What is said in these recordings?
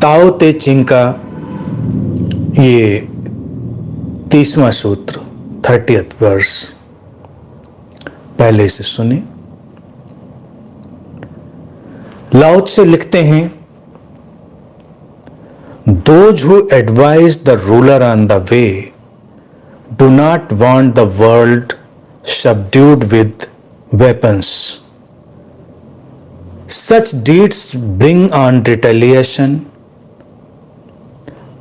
ताओ ते चिंग का ये 30वां सूत्र 30th वर्स पहले से सुने। लाओ त्से लिखते हैं, Those who advise the ruler on the way do not want the world subdued with weapons. Such deeds bring on retaliation.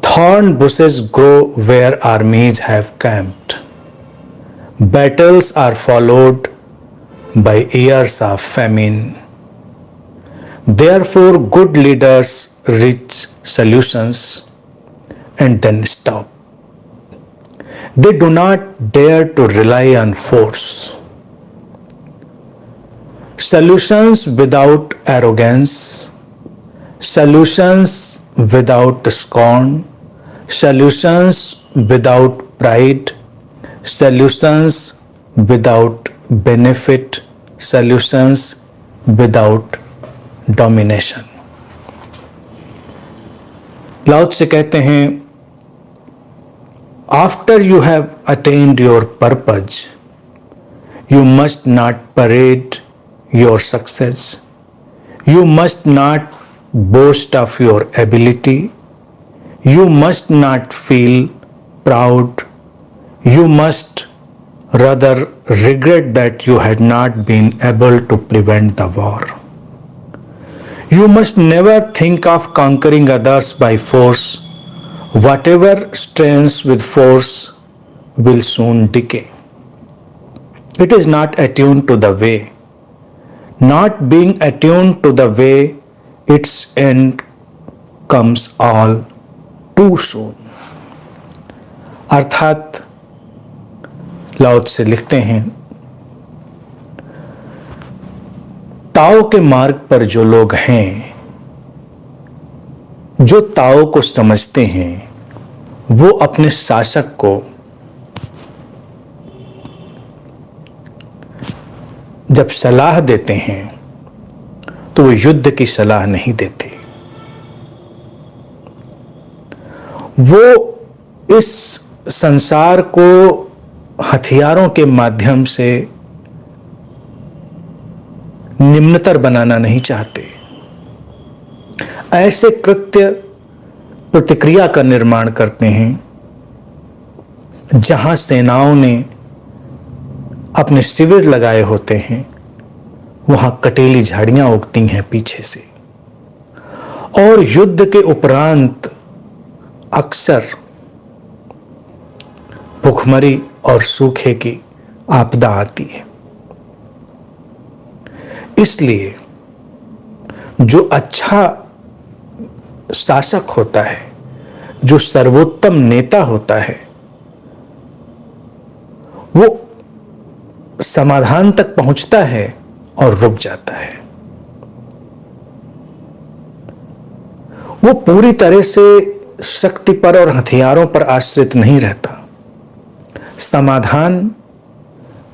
Thorn bushes grow where armies have camped. Battles are followed by years of famine. Therefore, good leaders reach solutions and then stop. They do not dare to rely on force. Solutions without arrogance, solutions without scorn, solutions without pride, solutions without benefit, solutions without domination. लाओ त्से कहते हैं, after you have attained your purpose, you must not parade your success. You must not boast of your ability. You must not feel proud. You must rather regret that you had not been able to prevent the war. You must never think of conquering others by force. Whatever strains with force will soon decay. It is not attuned to the way. Not being attuned to the way, its end comes all too soon. अर्थात लाओ त्से लिखते हैं, ताओ के मार्ग पर जो लोग हैं, जो ताओ को समझते हैं, वो अपने शासक को जब सलाह देते हैं तो वो युद्ध की सलाह नहीं देते। वो इस संसार को हथियारों के माध्यम से निम्नतर बनाना नहीं चाहते। ऐसे कृत्य प्रतिक्रिया का निर्माण करते हैं जहां सेनाओं ने अपने शिविर लगाए होते हैं, वहां कटेली झाड़ियां उगती हैं पीछे से, और युद्ध के उपरांत अक्सर भूखमरी और सूखे की आपदा आती है। इसलिए जो अच्छा शासक होता है, जो सर्वोत्तम नेता होता है, वो समाधान तक पहुंचता है और रुक जाता है। वो पूरी तरह से शक्ति पर और हथियारों पर आश्रित नहीं रहता। समाधान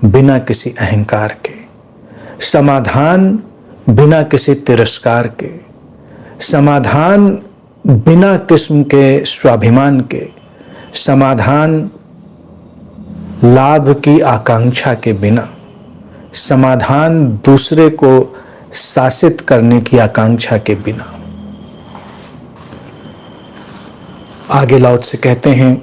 बिना किसी अहंकार के, समाधान बिना किसी तिरस्कार के, समाधान बिना किस्म के स्वाभिमान के, समाधान लाभ की आकांक्षा के बिना, समाधान दूसरे को शासित करने की आकांक्षा के बिना। आगे लाओ त्से कहते हैं,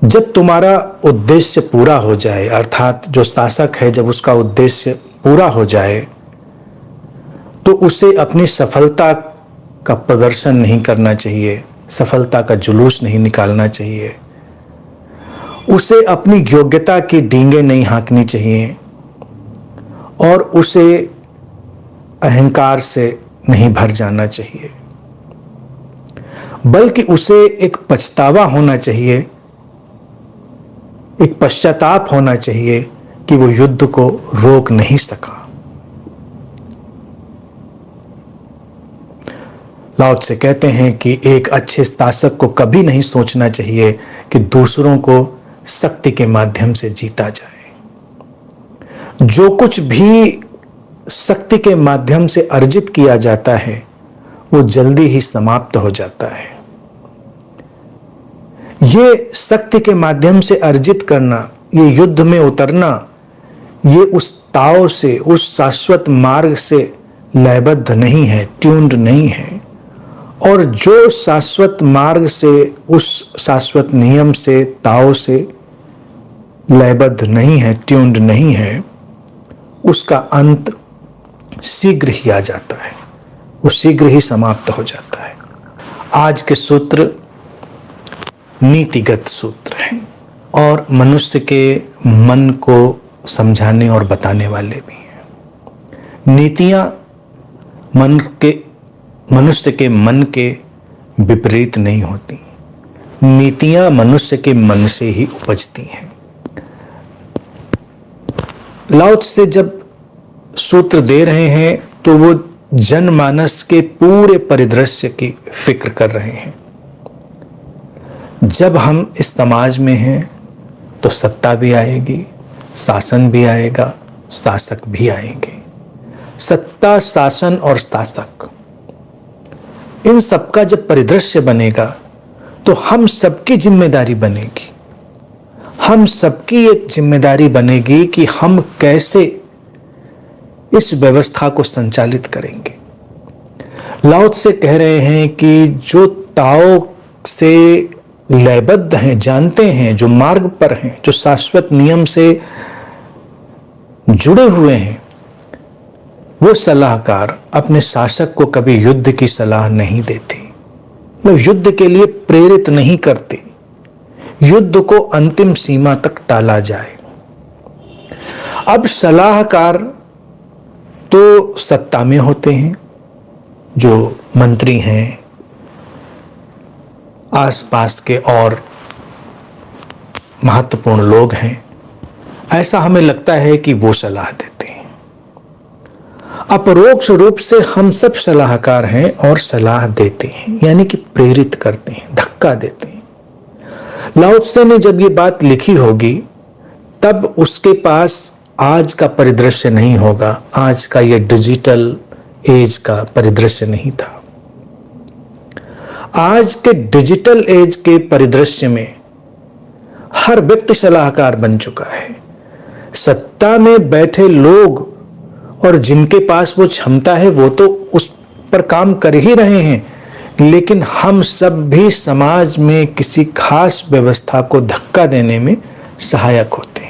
जब तुम्हारा उद्देश्य पूरा हो जाए, अर्थात जो शासक है जब उसका उद्देश्य पूरा हो जाए, तो उसे अपनी सफलता का प्रदर्शन नहीं करना चाहिए, सफलता का जुलूस नहीं निकालना चाहिए, उसे अपनी योग्यता की डींगे नहीं हाँकनी चाहिए, और उसे अहंकार से नहीं भर जाना चाहिए, बल्कि उसे एक पछतावा होना चाहिए, एक पश्चाताप होना चाहिए कि वो युद्ध को रोक नहीं सका। लाओ त्से कहते हैं कि एक अच्छे शासक को कभी नहीं सोचना चाहिए कि दूसरों को शक्ति के माध्यम से जीता जाए। जो कुछ भी शक्ति के माध्यम से अर्जित किया जाता है वो जल्दी ही समाप्त हो जाता है। ये शक्ति के माध्यम से अर्जित करना, ये युद्ध में उतरना, ये उस ताव से, उस शाश्वत मार्ग से लयबद्ध नहीं है, ट्यून्ड नहीं है। और जो शाश्वत मार्ग से, उस शाश्वत नियम से, ताव से लयबद्ध नहीं है, ट्यून्ड नहीं है, उसका अंत शीघ्र ही आ जाता है, वो शीघ्र ही समाप्त हो जाता है। आज के सूत्र नीतिगत सूत्र हैं और मनुष्य के मन को समझाने और बताने वाले भी हैं। नीतियां मनुष्य के मन के विपरीत नहीं होती, नीतियां मनुष्य के मन से ही उपजती हैं। लाओ त्से जब सूत्र दे रहे हैं तो वो जनमानस के पूरे परिदृश्य की फिक्र कर रहे हैं। जब हम इस समाज में हैं तो सत्ता भी आएगी, शासन भी आएगा, शासक भी आएंगे। सत्ता, शासन और शासक, इन सबका जब परिदृश्य बनेगा तो हम सबकी जिम्मेदारी बनेगी। हम सबकी एक जिम्मेदारी बनेगी कि हम कैसे इस व्यवस्था को संचालित करेंगे। लाओ त्से कह रहे हैं कि जो ताओ से लयबद्ध हैं, जानते हैं, जो मार्ग पर हैं, जो शाश्वत नियम से जुड़े हुए हैं, वो सलाहकार अपने शासक को कभी युद्ध की सलाह नहीं देते, वो युद्ध के लिए प्रेरित नहीं करते। युद्ध को अंतिम सीमा तक टाला जाए। अब सलाहकार तो सत्ता में होते हैं, जो मंत्री हैं, आसपास के और महत्वपूर्ण लोग हैं, ऐसा हमें लगता है कि वो सलाह देते हैं। अपरोक्ष रूप से हम सब सलाहकार हैं और सलाह देते हैं, यानी कि प्रेरित करते हैं, धक्का देते हैं। लाओ त्से ने जब ये बात लिखी होगी तब उसके पास आज का परिदृश्य नहीं होगा, आज का ये डिजिटल एज का परिदृश्य नहीं था। आज के डिजिटल एज के परिदृश्य में हर व्यक्ति सलाहकार बन चुका है। सत्ता में बैठे लोग और जिनके पास वो क्षमता है वो तो उस पर काम कर ही रहे हैं, लेकिन हम सब भी समाज में किसी खास व्यवस्था को धक्का देने में सहायक होते हैं।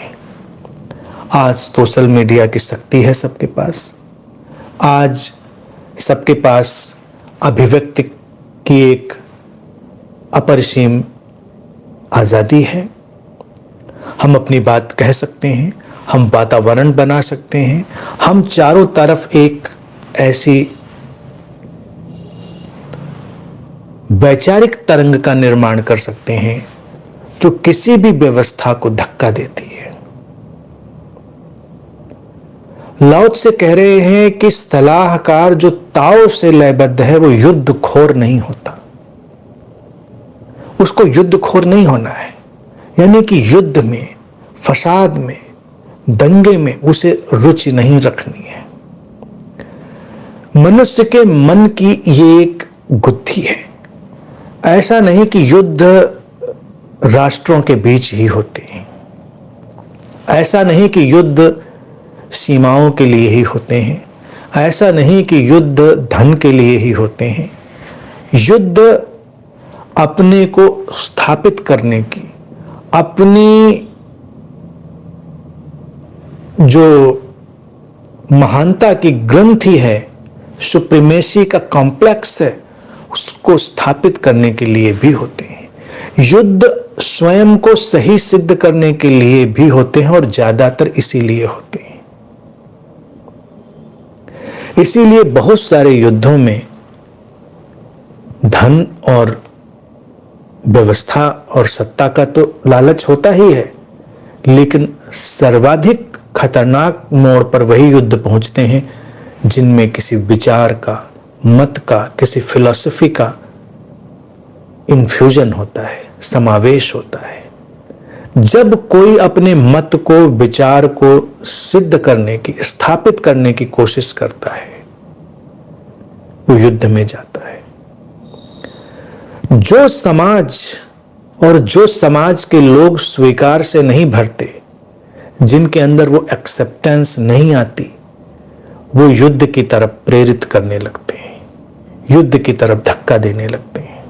आज सोशल मीडिया की शक्ति है सबके पास, आज सबके पास अभिव्यक्ति की एक अपरिसीम आज़ादी है। हम अपनी बात कह सकते हैं, हम वातावरण बना सकते हैं, हम चारों तरफ एक ऐसी वैचारिक तरंग का निर्माण कर सकते हैं जो किसी भी व्यवस्था को धक्का देती है। लाओ त्से कह रहे हैं कि सलाहकार जो ताओ से लयबद्ध है वो युद्ध खोर नहीं होता, उसको युद्ध खोर नहीं होना है, यानी कि युद्ध में, फसाद में, दंगे में उसे रुचि नहीं रखनी है। मनुष्य के मन की ये एक गुत्थी है। ऐसा नहीं कि युद्ध राष्ट्रों के बीच ही होते हैं, ऐसा नहीं कि युद्ध सीमाओं के लिए ही होते हैं, ऐसा नहीं कि युद्ध धन के लिए ही होते हैं। युद्ध अपने को स्थापित करने की, अपनी जो महानता की ग्रंथि है, सुप्रीमेसी का कॉम्प्लेक्स है, उसको स्थापित करने के लिए भी होते हैं। युद्ध स्वयं को सही सिद्ध करने के लिए भी होते हैं और ज्यादातर इसीलिए होते हैं। इसीलिए बहुत सारे युद्धों में धन और व्यवस्था और सत्ता का तो लालच होता ही है, लेकिन सर्वाधिक खतरनाक मोड़ पर वही युद्ध पहुंचते हैं जिनमें किसी विचार का, मत का, किसी फिलॉसफी का इन्फ्यूजन होता है, समावेश होता है, जब कोई अपने मत को, विचार को सिद्ध करने की, स्थापित करने की कोशिश करता है, वो युद्ध में जाता है। जो समाज और जो समाज के लोग स्वीकार से नहीं भरते, जिनके अंदर वो एक्सेप्टेंस नहीं आती, वो युद्ध की तरफ प्रेरित करने लगते हैं, युद्ध की तरफ धक्का देने लगते हैं।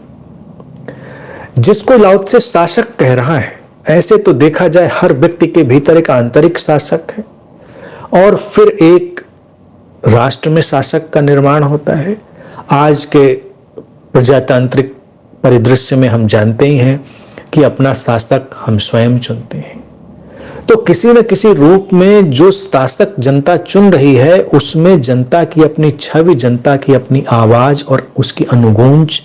जिसको लाओ त्से शासक कह रहा है, ऐसे तो देखा जाए हर व्यक्ति के भीतर एक आंतरिक शासक है और फिर एक राष्ट्र में शासक का निर्माण होता है। आज के प्रजातांत्रिक परिदृश्य में हम जानते ही हैं कि अपना शासक हम स्वयं चुनते हैं। तो किसी न किसी रूप में जो शासक जनता चुन रही है, उसमें जनता की अपनी छवि, जनता की अपनी आवाज और उसकी अनुगूंज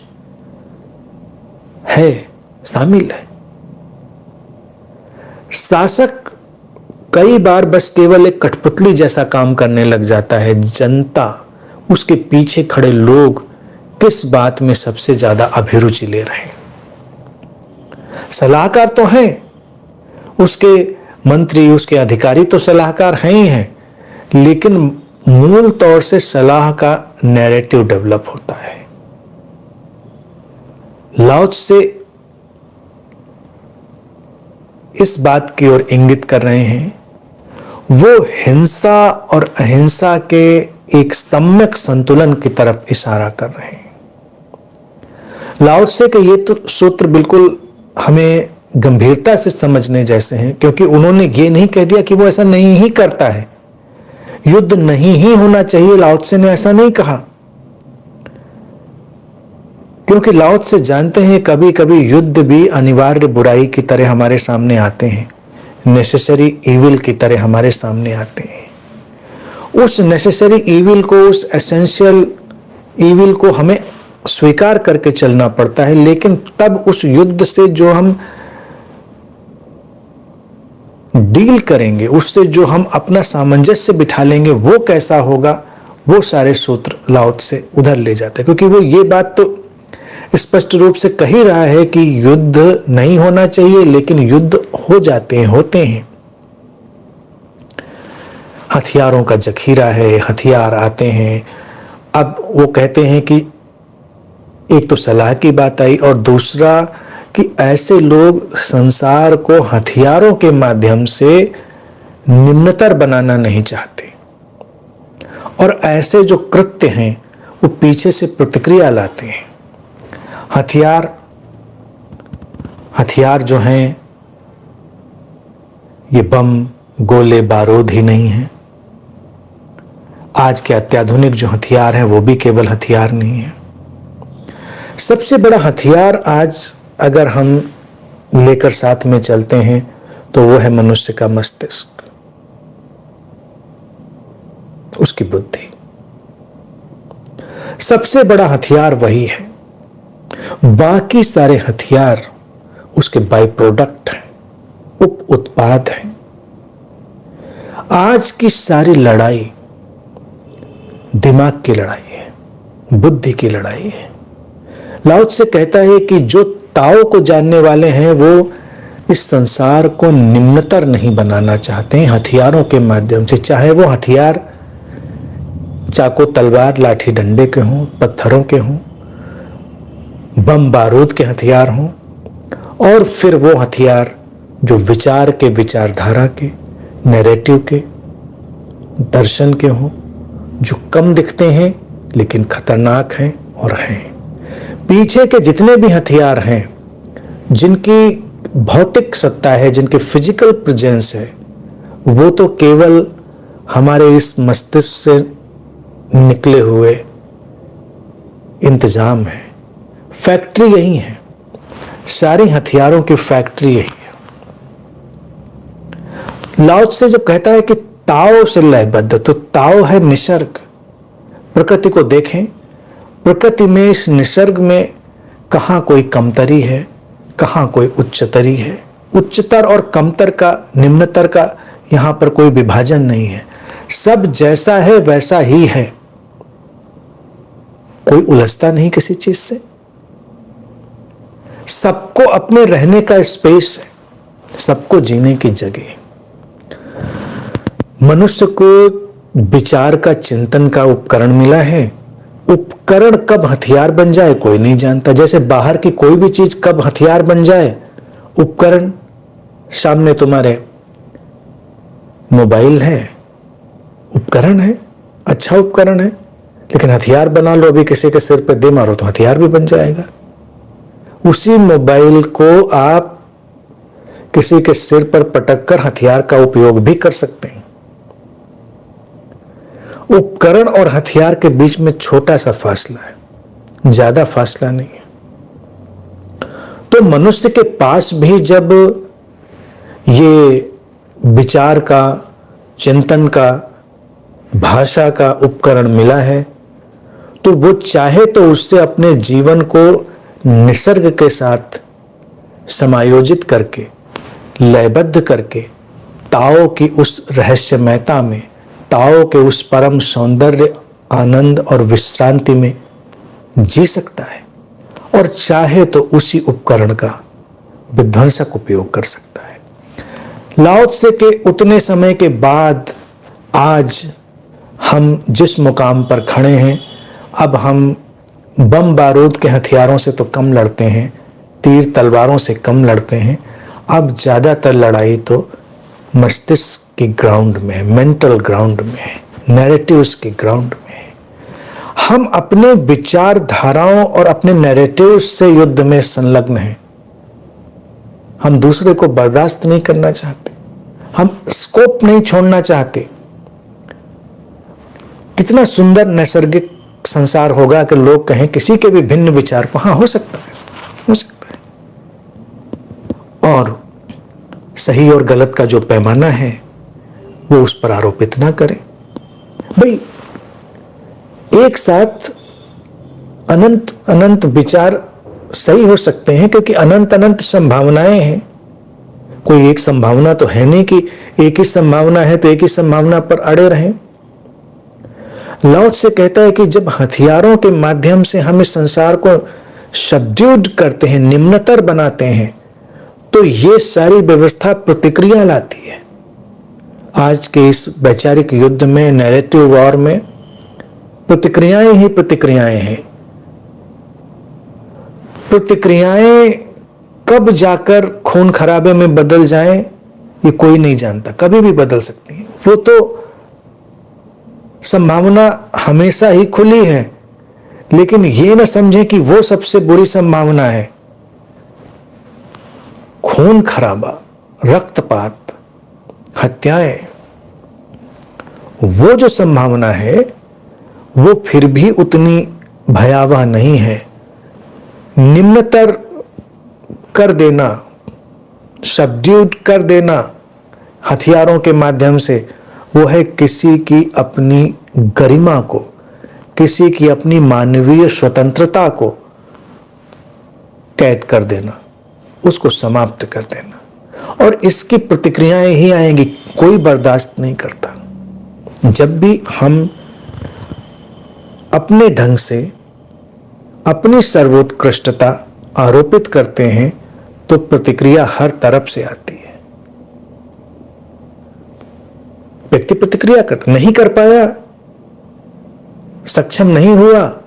है, शामिल है। शासक कई बार बस केवल एक कठपुतली जैसा काम करने लग जाता है। जनता, उसके पीछे खड़े लोग किस बात में सबसे ज्यादा अभिरुचि ले रहे हैं। सलाहकार तो हैं, उसके मंत्री, उसके अधिकारी तो सलाहकार हैं ही हैं, लेकिन मूल तौर से सलाह का नैरेटिव डेवलप होता है। लाओ त्से इस बात की ओर इंगित कर रहे हैं, वो हिंसा और अहिंसा के एक सम्यक संतुलन की तरफ इशारा कर रहे हैं। लाओ त्से के ये तो सूत्र बिल्कुल हमें गंभीरता से समझने जैसे हैं, क्योंकि उन्होंने ये नहीं कह दिया कि वो ऐसा नहीं ही करता है, युद्ध नहीं ही होना चाहिए। लाओ त्से ने ऐसा नहीं कहा, क्योंकि लाओ त्से जानते हैं कभी कभी युद्ध भी अनिवार्य बुराई की तरह हमारे सामने आते हैं, नेसेसरी इविल की तरह हमारे सामने आते हैं। उस नेसेसरी इविल को, उस एसेंशियल इविल को हमें स्वीकार करके चलना पड़ता है। लेकिन तब उस युद्ध से जो हम डील करेंगे, उससे जो हम अपना सामंजस्य बिठा लेंगे, वो कैसा होगा, वो सारे सूत्र लाओ त्से उधर ले जाते हैं। क्योंकि वो ये बात तो स्पष्ट रूप से कह ही रहा है कि युद्ध नहीं होना चाहिए, लेकिन युद्ध हो जाते हैं, होते हैं। हथियारों का जखीरा है, हथियार आते हैं। अब वो कहते हैं कि एक तो सलाह की बात आई, और दूसरा कि ऐसे लोग संसार को हथियारों के माध्यम से निम्नतर बनाना नहीं चाहते, और ऐसे जो कृत्य हैं वो पीछे से प्रतिक्रिया लाते हैं। हथियार जो हैं, ये बम, गोले, बारूद ही नहीं है। आज के अत्याधुनिक जो हथियार हैं वो भी केवल हथियार नहीं है। सबसे बड़ा हथियार आज अगर हम लेकर साथ में चलते हैं तो वो है मनुष्य का मस्तिष्क, उसकी बुद्धि। सबसे बड़ा हथियार वही है। बाकी सारे हथियार उसके बाय प्रोडक्ट हैं, उप उत्पाद हैं। आज की सारी लड़ाई दिमाग की लड़ाई है, बुद्धि की लड़ाई है। लाओ त्से कहता है कि जो ताओ को जानने वाले हैं वो इस संसार को निम्नतर नहीं बनाना चाहते हैं हथियारों के माध्यम से, चाहे वो हथियार चाकू, तलवार, लाठी डंडे के हों, पत्थरों के हों, बम बारूद के हथियार हों, और फिर वो हथियार जो विचार के, विचारधारा के, नैरेटिव के, दर्शन के हों, जो कम दिखते हैं लेकिन खतरनाक हैं और हैं। पीछे के जितने भी हथियार हैं, जिनकी भौतिक सत्ता है, जिनके फिजिकल प्रेजेंस है, वो तो केवल हमारे इस मस्तिष्क से निकले हुए इंतजाम है। फैक्ट्री यही है, सारी हथियारों की फैक्ट्री यही है। लाओ त्से जब कहता है कि ताओ से लयबद्ध, तो ताओ है निसर्ग। प्रकृति को देखें, प्रकृति में, इस निसर्ग में कहां कोई कमतरी है, कहां कोई उच्चतरी है। उच्चतर और कमतर का, निम्नतर का यहां पर कोई विभाजन नहीं है। सब जैसा है वैसा ही है, कोई उलझता नहीं किसी चीज से। सबको अपने रहने का स्पेस है, सबको जीने की जगह। मनुष्य को विचार का, चिंतन का उपकरण मिला है। उपकरण कब हथियार बन जाए कोई नहीं जानता। जैसे बाहर की कोई भी चीज कब हथियार बन जाए, उपकरण। सामने तुम्हारे मोबाइल है, उपकरण है, अच्छा उपकरण है, लेकिन हथियार बना लो, अभी किसी के सिर पे दे मारो तो हथियार भी बन जाएगा। उसी मोबाइल को आप किसी के सिर पर पटक कर हथियार का उपयोग भी कर सकते हैं। उपकरण और हथियार के बीच में छोटा सा फासला है, ज्यादा फासला नहीं है। तो मनुष्य के पास भी जब ये विचार का, चिंतन का, भाषा का उपकरण मिला है, तो वो चाहे तो उससे अपने जीवन को निसर्ग के साथ समायोजित करके, लयबद्ध करके, ताओ की उस रहस्यमयता में, ताओ के उस परम सौंदर्य, आनंद और विश्रांति में जी सकता है, और चाहे तो उसी उपकरण का विध्वंसक उपयोग कर सकता है। लाओ त्से के उतने समय के बाद आज हम जिस मुकाम पर खड़े हैं, अब हम बम बारूद के हथियारों से तो कम लड़ते हैं, तीर तलवारों से कम लड़ते हैं। अब ज्यादातर लड़ाई तो मस्तिष्क की ग्राउंड में, मेंटल ग्राउंड में, नैरेटिव्स की ग्राउंड में। हम अपने विचारधाराओं और अपने नैरेटिव्स से युद्ध में संलग्न हैं। हम दूसरे को बर्दाश्त नहीं करना चाहते, हम स्कोप नहीं छोड़ना चाहते। कितना सुंदर नैसर्गिक संसार होगा कि लोग कहें किसी के भी भिन्न विचार को, हाँ हो सकता है, हो सकता है, और सही और गलत का जो पैमाना है वो उस पर आरोपित ना करें। भाई एक साथ अनंत अनंत विचार सही हो सकते हैं, क्योंकि अनंत अनंत संभावनाएं हैं। कोई एक संभावना तो है नहीं कि एक ही संभावना है तो एक ही संभावना पर अड़े रहें। लाओ त्से कहता है कि जब हथियारों के माध्यम से हम इस संसार को सबड्यूड करते हैं, निम्नतर बनाते हैं, तो ये सारी व्यवस्था प्रतिक्रिया लाती है। आज के इस वैचारिक युद्ध में, नैरेटिव वॉर में, प्रतिक्रियाएं ही प्रतिक्रियाएं हैं। प्रतिक्रियाएं कब जाकर खून खराबे में बदल जाएं ये कोई नहीं जानता, कभी भी बदल सकती है। वो तो संभावना हमेशा ही खुली है, लेकिन ये ना समझें कि वो सबसे बुरी संभावना है। खून खराबा, रक्तपात, हत्याएं, वो जो संभावना है वो फिर भी उतनी भयावह नहीं है। निम्नतर कर देना, सबड्यूड कर देना हथियारों के माध्यम से, वो है किसी की अपनी गरिमा को, किसी की अपनी मानवीय स्वतंत्रता को कैद कर देना, उसको समाप्त कर देना। और इसकी प्रतिक्रियाएं ही आएंगी, कोई बर्दाश्त नहीं करता। जब भी हम अपने ढंग से अपनी सर्वोत्कृष्टता आरोपित करते हैं तो प्रतिक्रिया हर तरफ से आती है। व्यक्ति प्रतिक्रिया करता, नहीं कर पाया, सक्षम नहीं हुआ,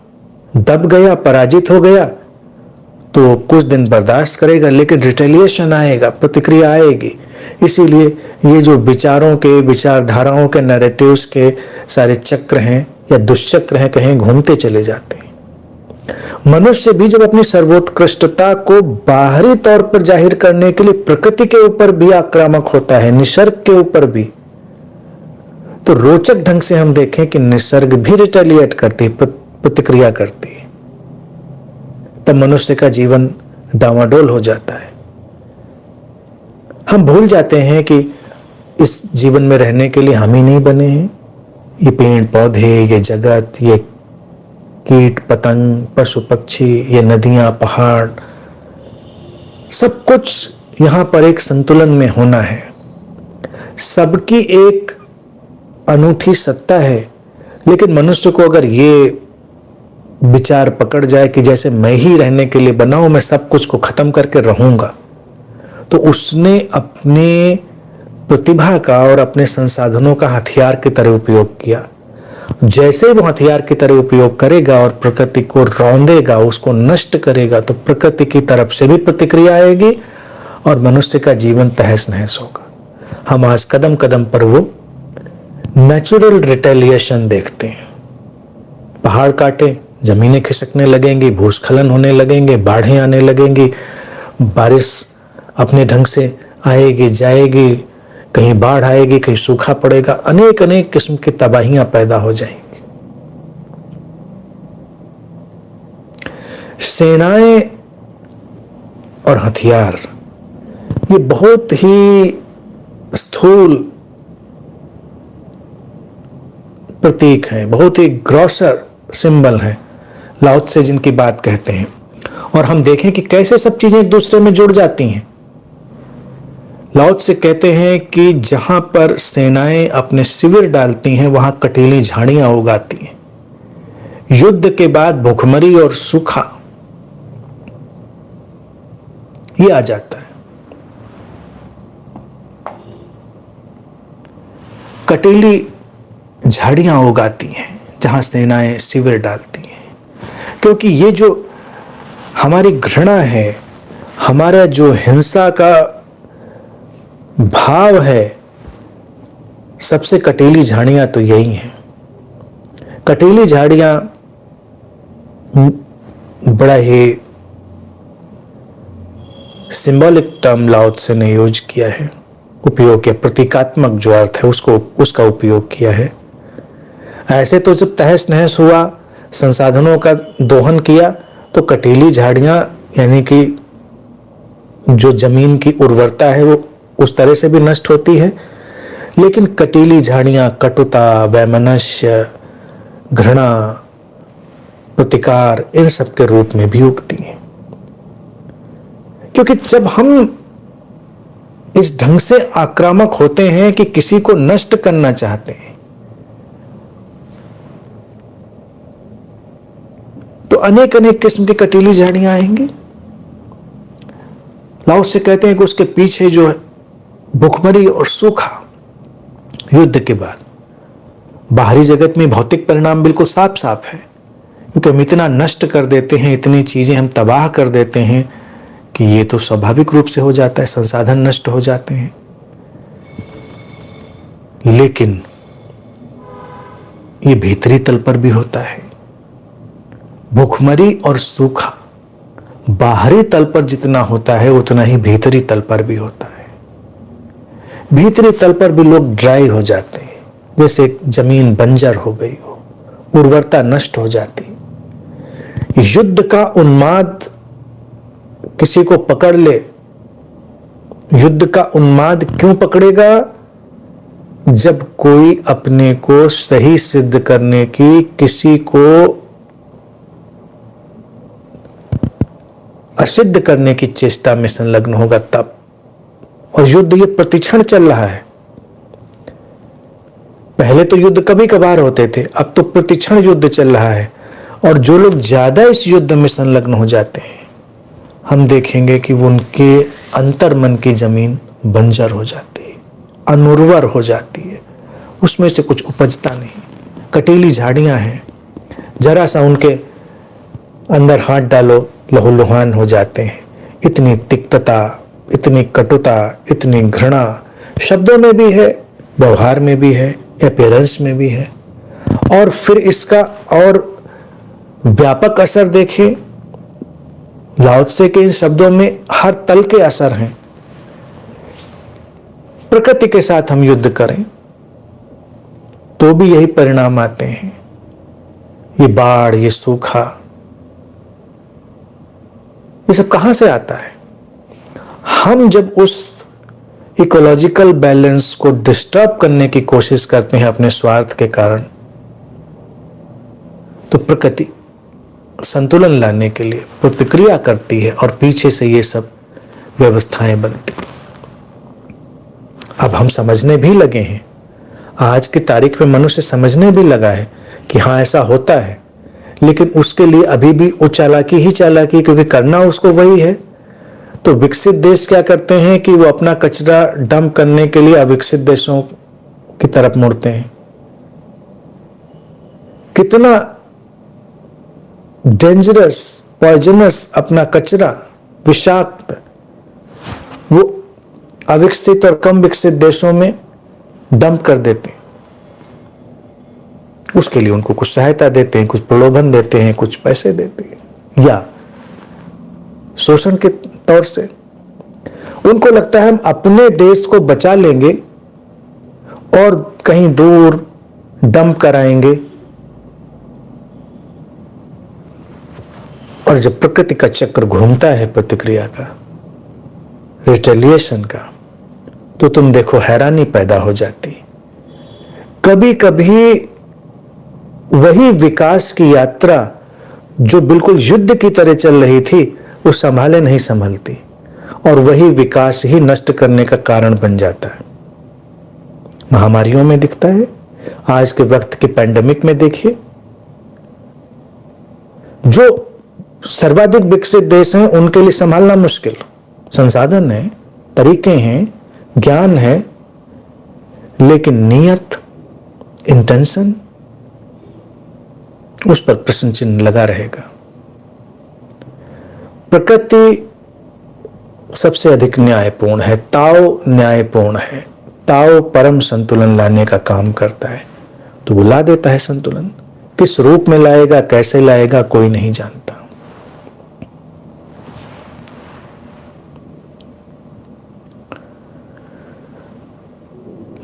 दब गया, पराजित हो गया, तो कुछ दिन बर्दाश्त करेगा, लेकिन रिटेलिएशन आएगा, प्रतिक्रिया आएगी। इसीलिए ये जो विचारों के, विचारधाराओं के, नैरेटिव्स के सारे चक्र हैं या दुष्चक्र हैं, कहीं घूमते चले जाते हैं। मनुष्य भी जब अपनी सर्वोत्कृष्टता को बाहरी तौर पर जाहिर करने के लिए प्रकृति के ऊपर भी आक्रामक होता है, निसर्ग के ऊपर भी, तो रोचक ढंग से हम देखें कि निसर्ग भी रिटेलिएट करती, प्रतिक्रिया करती है। तब मनुष्य का जीवन डामाडोल हो जाता है। हम भूल जाते हैं कि इस जीवन में रहने के लिए हम ही नहीं बने हैं। ये पेड़ पौधे, ये जगत, ये कीट पतंग, पशु पक्षी, ये नदियां, पहाड़, सब कुछ यहां पर एक संतुलन में होना है। सबकी एक अनूठी सत्ता है, लेकिन मनुष्य को अगर ये विचार पकड़ जाए कि जैसे मैं ही रहने के लिए बना हूं, मैं सब कुछ को खत्म करके रहूंगा, तो उसने अपने प्रतिभा का और अपने संसाधनों का हथियार की तरह उपयोग किया। जैसे वो हथियार की तरह उपयोग करेगा और प्रकृति को रौंदेगा, उसको नष्ट करेगा, तो प्रकृति की तरफ से भी प्रतिक्रिया आएगी और मनुष्य का जीवन तहस नहस होगा। हम आज कदम कदम पर वो नेचुरल रिटेलिएशन देखते हैं। पहाड़ काटे, जमीनें खिसकने लगेंगी, भूस्खलन होने लगेंगे, बाढ़ें आने लगेंगी, बारिश अपने ढंग से आएगी जाएगी, कहीं बाढ़ आएगी, कहीं सूखा पड़ेगा, अनेक अनेक किस्म की तबाहियां पैदा हो जाएंगी। सेनाएं और हथियार ये बहुत ही स्थूल प्रतीक हैं, बहुत ही ग्रॉसर सिंबल हैं, लाओ त्से जिनकी बात कहते हैं। और हम देखें कि कैसे सब चीजें एक दूसरे में जुड़ जाती हैं। लाओ त्से कहते हैं कि जहां पर सेनाएं अपने शिविर डालती हैं वहां कटीली झाड़ियां उगाती हैं। युद्ध के बाद भूखमरी और सूखा ये आ जाता है। कटीली झाड़ियां उगाती हैं जहां सेनाएं शिविर डालती हैं, क्योंकि ये जो हमारी घृणा है, हमारा जो हिंसा का भाव है, सबसे कटीली झाड़ियां तो यही हैं। कटीली झाड़ियां बड़ा ही सिंबॉलिक टर्म लाओ त्से ने यूज किया है, उपयोग किया, प्रतीकात्मक जो अर्थ है उसका उपयोग किया है। ऐसे तो जब तहस नहस हुआ, संसाधनों का दोहन किया, तो कटीली झाड़ियां यानी कि जो जमीन की उर्वरता है वो उस तरह से भी नष्ट होती है। लेकिन कटीली झाड़ियां कटुता, वैमनस्य, घृणा, प्रतिकार, इन सब के रूप में भी उगती हैं। क्योंकि जब हम इस ढंग से आक्रामक होते हैं कि किसी को नष्ट करना चाहते हैं, तो अनेक अनेक किस्म की कटीली झाड़ियां आएंगी। लाओ त्से कहते हैं कि उसके पीछे जो है भूखमरी और सूखा, युद्ध के बाद बाहरी जगत में भौतिक परिणाम बिल्कुल साफ साफ है, क्योंकि हम इतना नष्ट कर देते हैं, इतनी चीजें हम तबाह कर देते हैं कि ये तो स्वाभाविक रूप से हो जाता है, संसाधन नष्ट हो जाते हैं। लेकिन ये भीतरी तल पर भी होता है। भूखमरी और सूखा बाहरी तल पर जितना होता है उतना ही भीतरी तल पर भी होता है। भीतरी तल पर भी लोग ड्राई हो जाते हैं, जैसे जमीन बंजर हो गई हो, उर्वरता नष्ट हो जाती। युद्ध का उन्माद किसी को पकड़ ले, युद्ध का उन्माद क्यों पकड़ेगा? जब कोई अपने को सही सिद्ध करने की, किसी को असिद्ध करने की चेष्टा में संलग्न होगा तब। और युद्ध ये प्रतिक्षण चल रहा है। पहले तो युद्ध कभी कभार होते थे, अब तो प्रतिक्षण युद्ध चल रहा है। और जो लोग ज्यादा इस युद्ध में संलग्न हो जाते हैं, हम देखेंगे कि वो उनके अंतर्मन की जमीन बंजर हो जाती है, अनुर्वर हो जाती है, उसमें से कुछ उपजता नहीं। कटीली झाड़ियां हैं, जरा सा उनके अंदर हाथ डालो, लहूलुहान हो जाते हैं। इतनी तिक्तता, इतनी कटुता, इतनी घृणा शब्दों में भी है, व्यवहार में भी है, अपीयरेंस में भी है। और फिर इसका और व्यापक असर देखें, लाओ त्से के इन शब्दों में हर तल के असर हैं। प्रकृति के साथ हम युद्ध करें तो भी यही परिणाम आते हैं। ये बाढ़, ये सूखा, ये सब कहां से आता है? हम जब उस इकोलॉजिकल बैलेंस को डिस्टर्ब करने की कोशिश करते हैं अपने स्वार्थ के कारण, तो प्रकृति संतुलन लाने के लिए प्रतिक्रिया करती है और पीछे से ये सब व्यवस्थाएं बनती हैं। अब हम समझने भी लगे हैं, आज की तारीख में मनुष्य समझने भी लगा है कि हाँ ऐसा होता है, लेकिन उसके लिए अभी भी वो चालाकी ही चालाकी, क्योंकि करना उसको वही है। तो विकसित देश क्या करते हैं कि वो अपना कचरा डंप करने के लिए अविकसित देशों की तरफ मुड़ते हैं। कितना डेंजरस, पॉइजनस अपना कचरा, विषाक्त, वो अविकसित और कम विकसित देशों में डंप कर देते हैं। उसके लिए उनको कुछ सहायता देते हैं, कुछ प्रलोभन देते हैं, कुछ पैसे देते हैं, या शोषण के तौर से उनको लगता है हम अपने देश को बचा लेंगे और कहीं दूर डंप कराएंगे। और जब प्रकृति का चक्र घूमता है प्रतिक्रिया का, रिटेलिएशन का, तो तुम देखो हैरानी पैदा हो जाती। कभी कभी वही विकास की यात्रा जो बिल्कुल युद्ध की तरह चल रही थी, वो संभाले नहीं संभलती, और वही विकास ही नष्ट करने का कारण बन जाता है। महामारियों में दिखता है, आज के वक्त के पैंडेमिक में देखिए, जो सर्वाधिक विकसित देश हैं उनके लिए संभालना मुश्किल। संसाधन है, तरीके हैं, ज्ञान है, लेकिन नियत, इंटेंशन, उस पर प्रश्न चिन्ह लगा रहेगा। प्रकृति सबसे अधिक न्यायपूर्ण है, ताओ न्यायपूर्ण है। ताओ परम संतुलन लाने का काम करता है, तो वो ला देता है संतुलन। किस रूप में लाएगा, कैसे लाएगा, कोई नहीं जानता।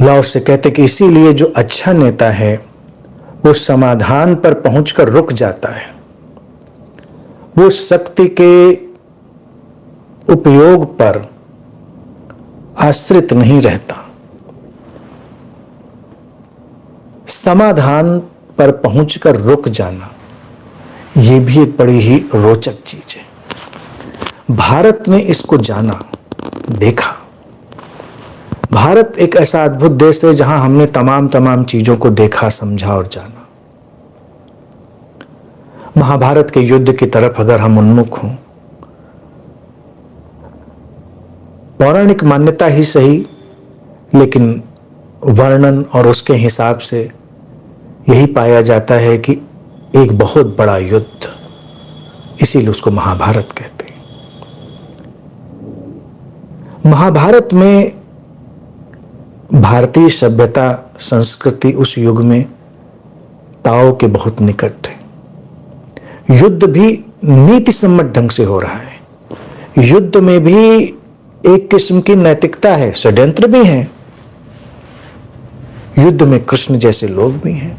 लाओ से कहते कि इसीलिए जो अच्छा नेता है वो समाधान पर पहुंचकर रुक जाता है, वो शक्ति के उपयोग पर आश्रित नहीं रहता। समाधान पर पहुंचकर रुक जाना, यह भी एक बड़ी ही रोचक चीज है। भारत ने इसको जाना, देखा। भारत एक ऐसा अद्भुत देश है जहां हमने तमाम चीजों को देखा, समझा और जाना। महाभारत के युद्ध की तरफ अगर हम उन्मुख हों, पौराणिक मान्यता ही सही, लेकिन वर्णन और उसके हिसाब से यही पाया जाता है कि एक बहुत बड़ा युद्ध, इसीलिए उसको महाभारत कहते हैं। महाभारत में भारतीय सभ्यता, संस्कृति उस युग में ताओ के बहुत निकट है। युद्ध भी नीति सम्मत ढंग से हो रहा है। युद्ध में भी एक किस्म की नैतिकता है, षड्यंत्र भी है। युद्ध में कृष्ण जैसे लोग भी हैं।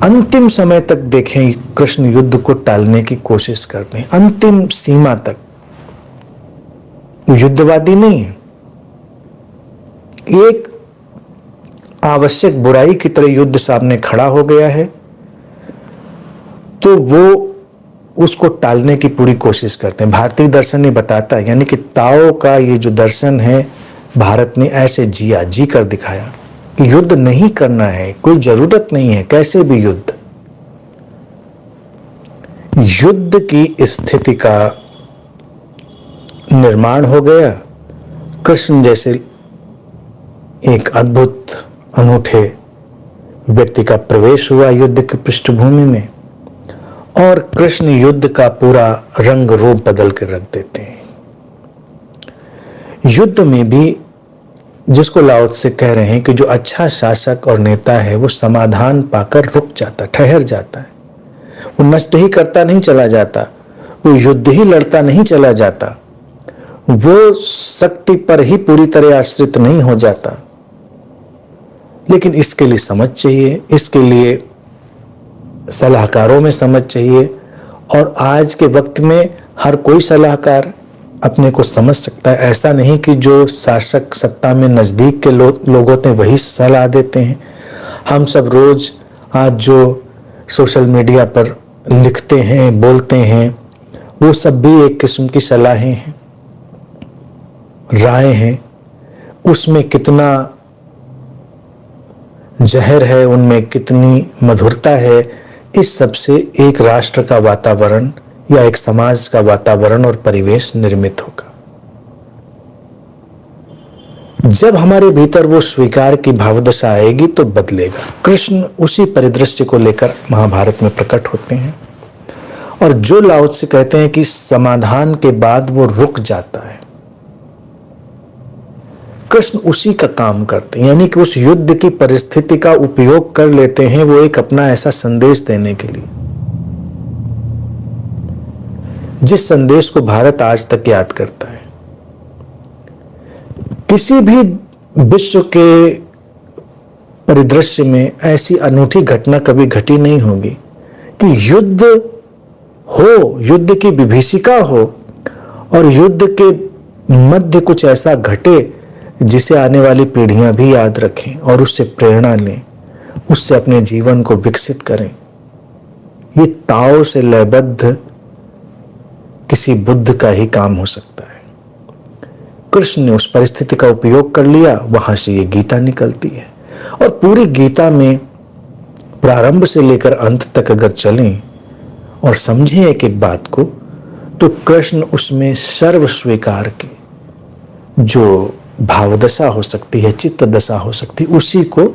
अंतिम समय तक देखें, कृष्ण युद्ध को टालने की कोशिश करते हैं, अंतिम सीमा तक। युद्धवादी नहीं है, एक आवश्यक बुराई की तरह युद्ध सामने खड़ा हो गया है तो वो उसको टालने की पूरी कोशिश करते हैं। भारतीय दर्शन ये बताता है, यानी कि ताओ का ये जो दर्शन है, भारत ने ऐसे जिया, जी कर दिखाया कि युद्ध नहीं करना है, कोई जरूरत नहीं है, कैसे भी युद्ध। युद्ध की स्थिति का निर्माण हो गया। कृष्ण जैसे एक अद्भुत, अनूठे व्यक्ति का प्रवेश हुआ युद्ध की पृष्ठभूमि में, और कृष्ण युद्ध का पूरा रंग रूप बदल कर रख देते हैं। युद्ध में भी, जिसको लाओ से कह रहे हैं कि जो अच्छा शासक और नेता है वो समाधान पाकर रुक जाता, ठहर जाता है। वो नष्ट ही करता नहीं चला जाता, वो युद्ध ही लड़ता नहीं चला जाता, वो शक्ति पर ही पूरी तरह आश्रित नहीं हो जाता। लेकिन इसके लिए समझ चाहिए, इसके लिए सलाहकारों में समझ चाहिए, और आज के वक्त में हर कोई सलाहकार अपने को समझ सकता है। ऐसा नहीं कि जो शासक सत्ता में नजदीक के लोग होते हैं वही सलाह देते हैं। हम सब रोज आज जो सोशल मीडिया पर लिखते हैं, बोलते हैं, वो सब भी एक किस्म की सलाहें हैं, राय हैं। उसमें कितना जहर है, उनमें कितनी मधुरता है, इस सब से एक राष्ट्र का वातावरण, या एक समाज का वातावरण और परिवेश निर्मित होगा। जब हमारे भीतर वो स्वीकार की भावदशा आएगी तो बदलेगा। कृष्ण उसी परिदृश्य को लेकर महाभारत में प्रकट होते हैं और जो लाओ से कहते हैं कि समाधान के बाद वो रुक जाता है, कृष्ण उसी का काम करते हैं, यानी कि उस युद्ध की परिस्थिति का उपयोग कर लेते हैं वो एक अपना ऐसा संदेश देने के लिए, जिस संदेश को भारत आज तक याद करता है। किसी भी विश्व के परिदृश्य में ऐसी अनूठी घटना कभी घटी नहीं होगी कि युद्ध हो, युद्ध की विभीषिका हो और युद्ध के मध्य कुछ ऐसा घटे जिसे आने वाली पीढ़ियां भी याद रखें और उससे प्रेरणा लें, उससे अपने जीवन को विकसित करें। ये ताओ से लयबद्ध किसी बुद्ध का ही काम हो सकता है। कृष्ण ने उस परिस्थिति का उपयोग कर लिया, वहां से ये गीता निकलती है। और पूरी गीता में प्रारंभ से लेकर अंत तक अगर चलें और समझें एक एक बात को, तो कृष्ण उसमें सर्व स्वीकार की जो भावदशा हो सकती है, चित्त दशा हो सकती है, उसी को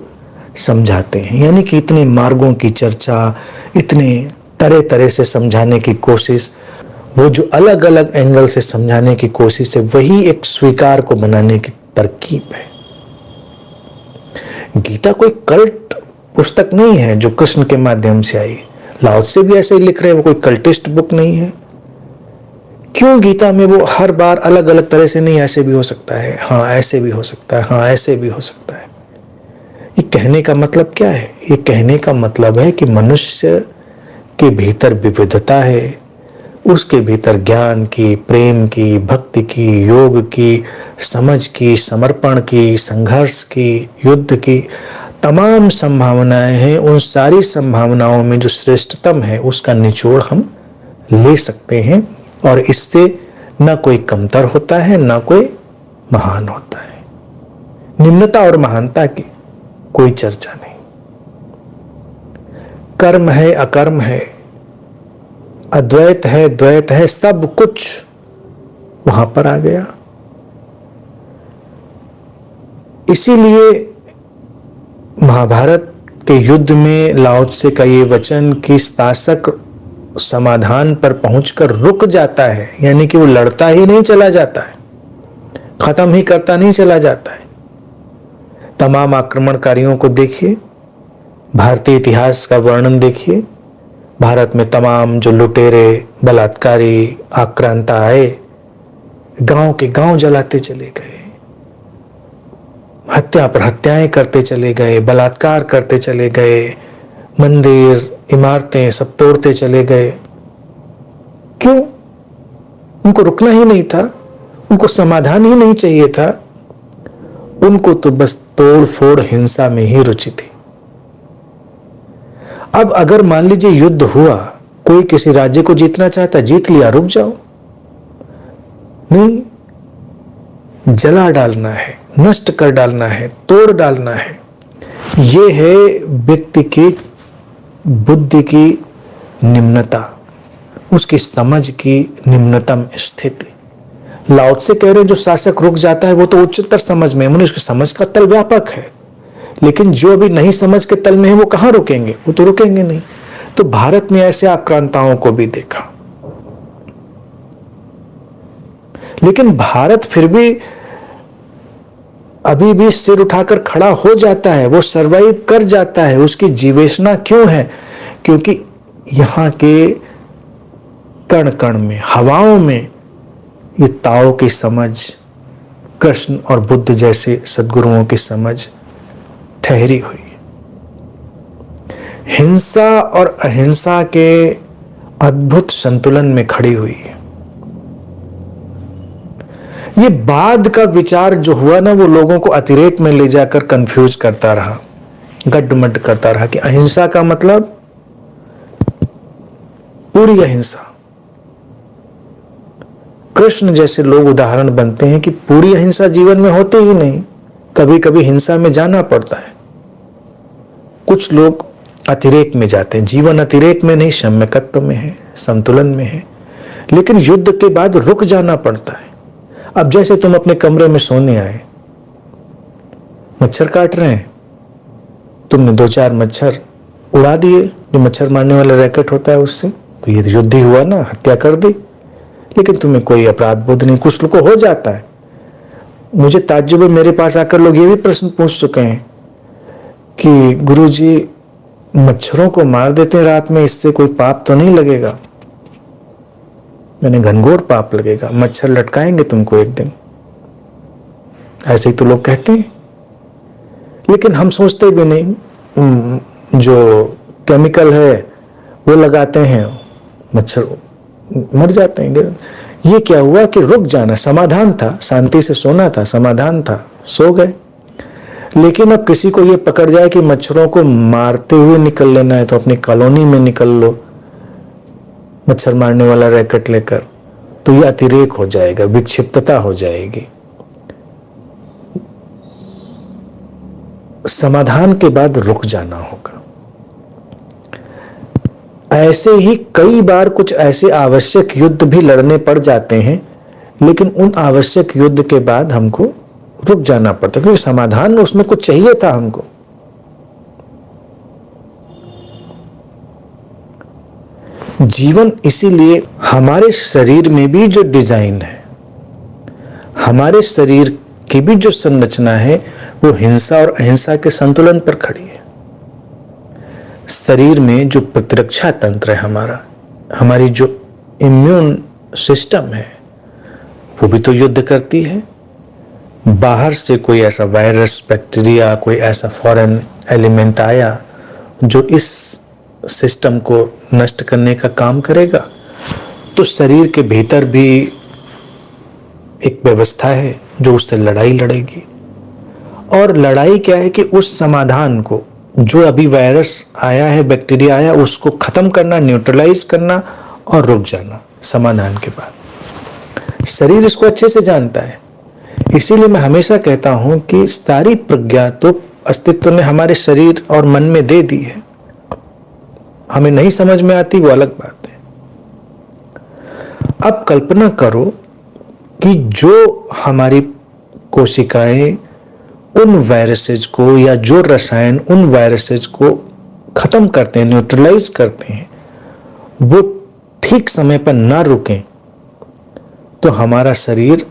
समझाते हैं। यानी कि इतने मार्गों की चर्चा, इतने तरह तरह से समझाने की कोशिश, वो जो अलग अलग एंगल से समझाने की कोशिश है, वही एक स्वीकार को बनाने की तरकीब है। गीता कोई कल्ट पुस्तक नहीं है जो कृष्ण के माध्यम से आई। लाओ से भी ऐसे ही लिख रहे हैं, वो कोई कल्टिस्ट बुक नहीं है। क्यों गीता में वो हर बार अलग अलग तरह से, नहीं ऐसे भी हो सकता है, हाँ ऐसे भी हो सकता है, हाँ ऐसे भी हो सकता है। ये कहने का मतलब क्या है? ये कहने का मतलब है कि मनुष्य के भीतर विविधता है, उसके भीतर ज्ञान की, प्रेम की, भक्ति की, योग की, समझ की, समर्पण की, संघर्ष की, युद्ध की तमाम संभावनाएं हैं। उन सारी संभावनाओं में जो श्रेष्ठतम है उसका निचोड़ हम ले सकते हैं और इससे न कोई कमतर होता है, न कोई महान होता है। निम्नता और महानता की कोई चर्चा नहीं। कर्म है, अकर्म है, अद्वैत है, द्वैत है, सब कुछ वहां पर आ गया। इसीलिए महाभारत के युद्ध में लाओ त्से का ये वचन कि शासक समाधान पर पहुंचकर रुक जाता है, यानी कि वो लड़ता ही नहीं चला जाता है, खत्म ही करता नहीं चला जाता है। तमाम आक्रमणकारियों को देखिए, भारतीय इतिहास का वर्णन देखिए। भारत में तमाम जो लुटेरे, बलात्कारी, आक्रांता आए, गांव के गांव जलाते चले गए, हत्या पर हत्याएं करते चले गए, बलात्कार करते चले गए, मंदिर, इमारतें सब तोड़ते चले गए। क्यों? उनको रुकना ही नहीं था, उनको समाधान ही नहीं चाहिए था, उनको तो बस तोड़ फोड़ हिंसा में ही रुचि थी। अब अगर मान लीजिए युद्ध हुआ, कोई किसी राज्य को जीतना चाहता, जीत लिया, रुक जाओ। नहीं, जला डालना है, नष्ट कर डालना है, तोड़ डालना है। यह है व्यक्ति की बुद्धि की निम्नता, उसकी समझ की निम्नतम स्थिति। लाओ त्से कह रहे हैं जो शासक रुक जाता है वो तो उच्चतर समझ में, मनुष्य की समझ का तल व्यापक है, लेकिन जो अभी नहीं समझ के तल में है वो कहां रुकेंगे? वो तो रुकेंगे नहीं। तो भारत ने ऐसे आक्रांताओं को भी देखा, लेकिन भारत फिर भी अभी भी सिर उठाकर खड़ा हो जाता है, वो सरवाइव कर जाता है। उसकी जीवेशना क्यों है? क्योंकि यहां के कण कण में, हवाओं में ये ताओ की समझ, कृष्ण और बुद्ध जैसे सद्गुरुओं की समझ ठहरी हुई। हिंसा और अहिंसा के अद्भुत संतुलन में खड़ी हुई है। ये बाद का विचार जो हुआ ना, वो लोगों को अतिरेक में ले जाकर कंफ्यूज करता रहा, गड्ढमड्ढ करता रहा कि अहिंसा का मतलब पूरी अहिंसा। कृष्ण जैसे लोग उदाहरण बनते हैं कि पूरी अहिंसा जीवन में होती ही नहीं, कभी कभी हिंसा में जाना पड़ता है। कुछ लोग अतिरेक में जाते हैं, जीवन अतिरेक में नहीं, सम्यकत्व में है, संतुलन में है। लेकिन युद्ध के बाद रुक जाना पड़ता है। अब जैसे तुम अपने कमरे में सोने आए, मच्छर काट रहे हैं, तुमने 2-4 मच्छर उड़ा दिए, जो मच्छर मारने वाला रैकेट होता है उससे, तो ये युद्ध ही हुआ ना, हत्या कर दी। लेकिन तुम्हें कोई अपराध बोध नहीं। कुछ लोग को हो जाता है। मुझे ताज्जुब है, मेरे पास आकर लोग ये भी प्रश्न पूछ चुके हैं कि गुरुजी मच्छरों को मार देते हैं रात में, इससे कोई पाप तो नहीं लगेगा? मैंने घनघोर पाप लगेगा, मच्छर लटकाएंगे तुमको एक दिन, ऐसे ही तो लोग कहते हैं। लेकिन हम सोचते भी नहीं, जो केमिकल है वो लगाते हैं, मच्छर मर जाते हैं। ये क्या हुआ कि रुक जाना, समाधान था, शांति से सोना था, समाधान था, सो गए। लेकिन अब किसी को ये पकड़ जाए कि मच्छरों को मारते हुए निकल लेना है, तो अपनी कॉलोनी में निकल लो मच्छर मारने वाला रैकेट लेकर, तो ये अतिरेक हो जाएगा, विक्षिप्तता हो जाएगी। समाधान के बाद रुक जाना होगा। ऐसे ही कई बार कुछ ऐसे आवश्यक युद्ध भी लड़ने पड़ जाते हैं, लेकिन उन आवश्यक युद्ध के बाद हमको रुक जाना पड़ता है, क्योंकि समाधान उसमें कुछ चाहिए था हमको। जीवन इसीलिए, हमारे शरीर में भी जो डिजाइन है, हमारे शरीर की भी जो संरचना है, वो हिंसा और अहिंसा के संतुलन पर खड़ी है। शरीर में जो प्रतिरक्षा तंत्र है हमारा, हमारी जो इम्यून सिस्टम है, वो भी तो युद्ध करती है। बाहर से कोई ऐसा वायरस, बैक्टीरिया, कोई ऐसा फॉरेन एलिमेंट आया जो इस सिस्टम को नष्ट करने का काम करेगा, तो शरीर के भीतर भी एक व्यवस्था है जो उससे लड़ाई लड़ेगी। और लड़ाई क्या है कि उस समाधान को, जो अभी वायरस आया है, बैक्टीरिया आया, उसको खत्म करना, न्यूट्रलाइज करना और रुक जाना समाधान के बाद। शरीर इसको अच्छे से जानता है। इसीलिए मैं हमेशा कहता हूं कि सारी प्रज्ञा तो अस्तित्व ने हमारे शरीर और मन में दे दी है, हमें नहीं समझ में आती, वो अलग बात है। अब कल्पना करो कि जो हमारी कोशिकाएं उन वायरसेज को, या जो रसायन उन वायरसेज को खत्म करते हैं, न्यूट्रलाइज करते हैं, वो ठीक समय पर ना रुकें, तो हमारा शरीर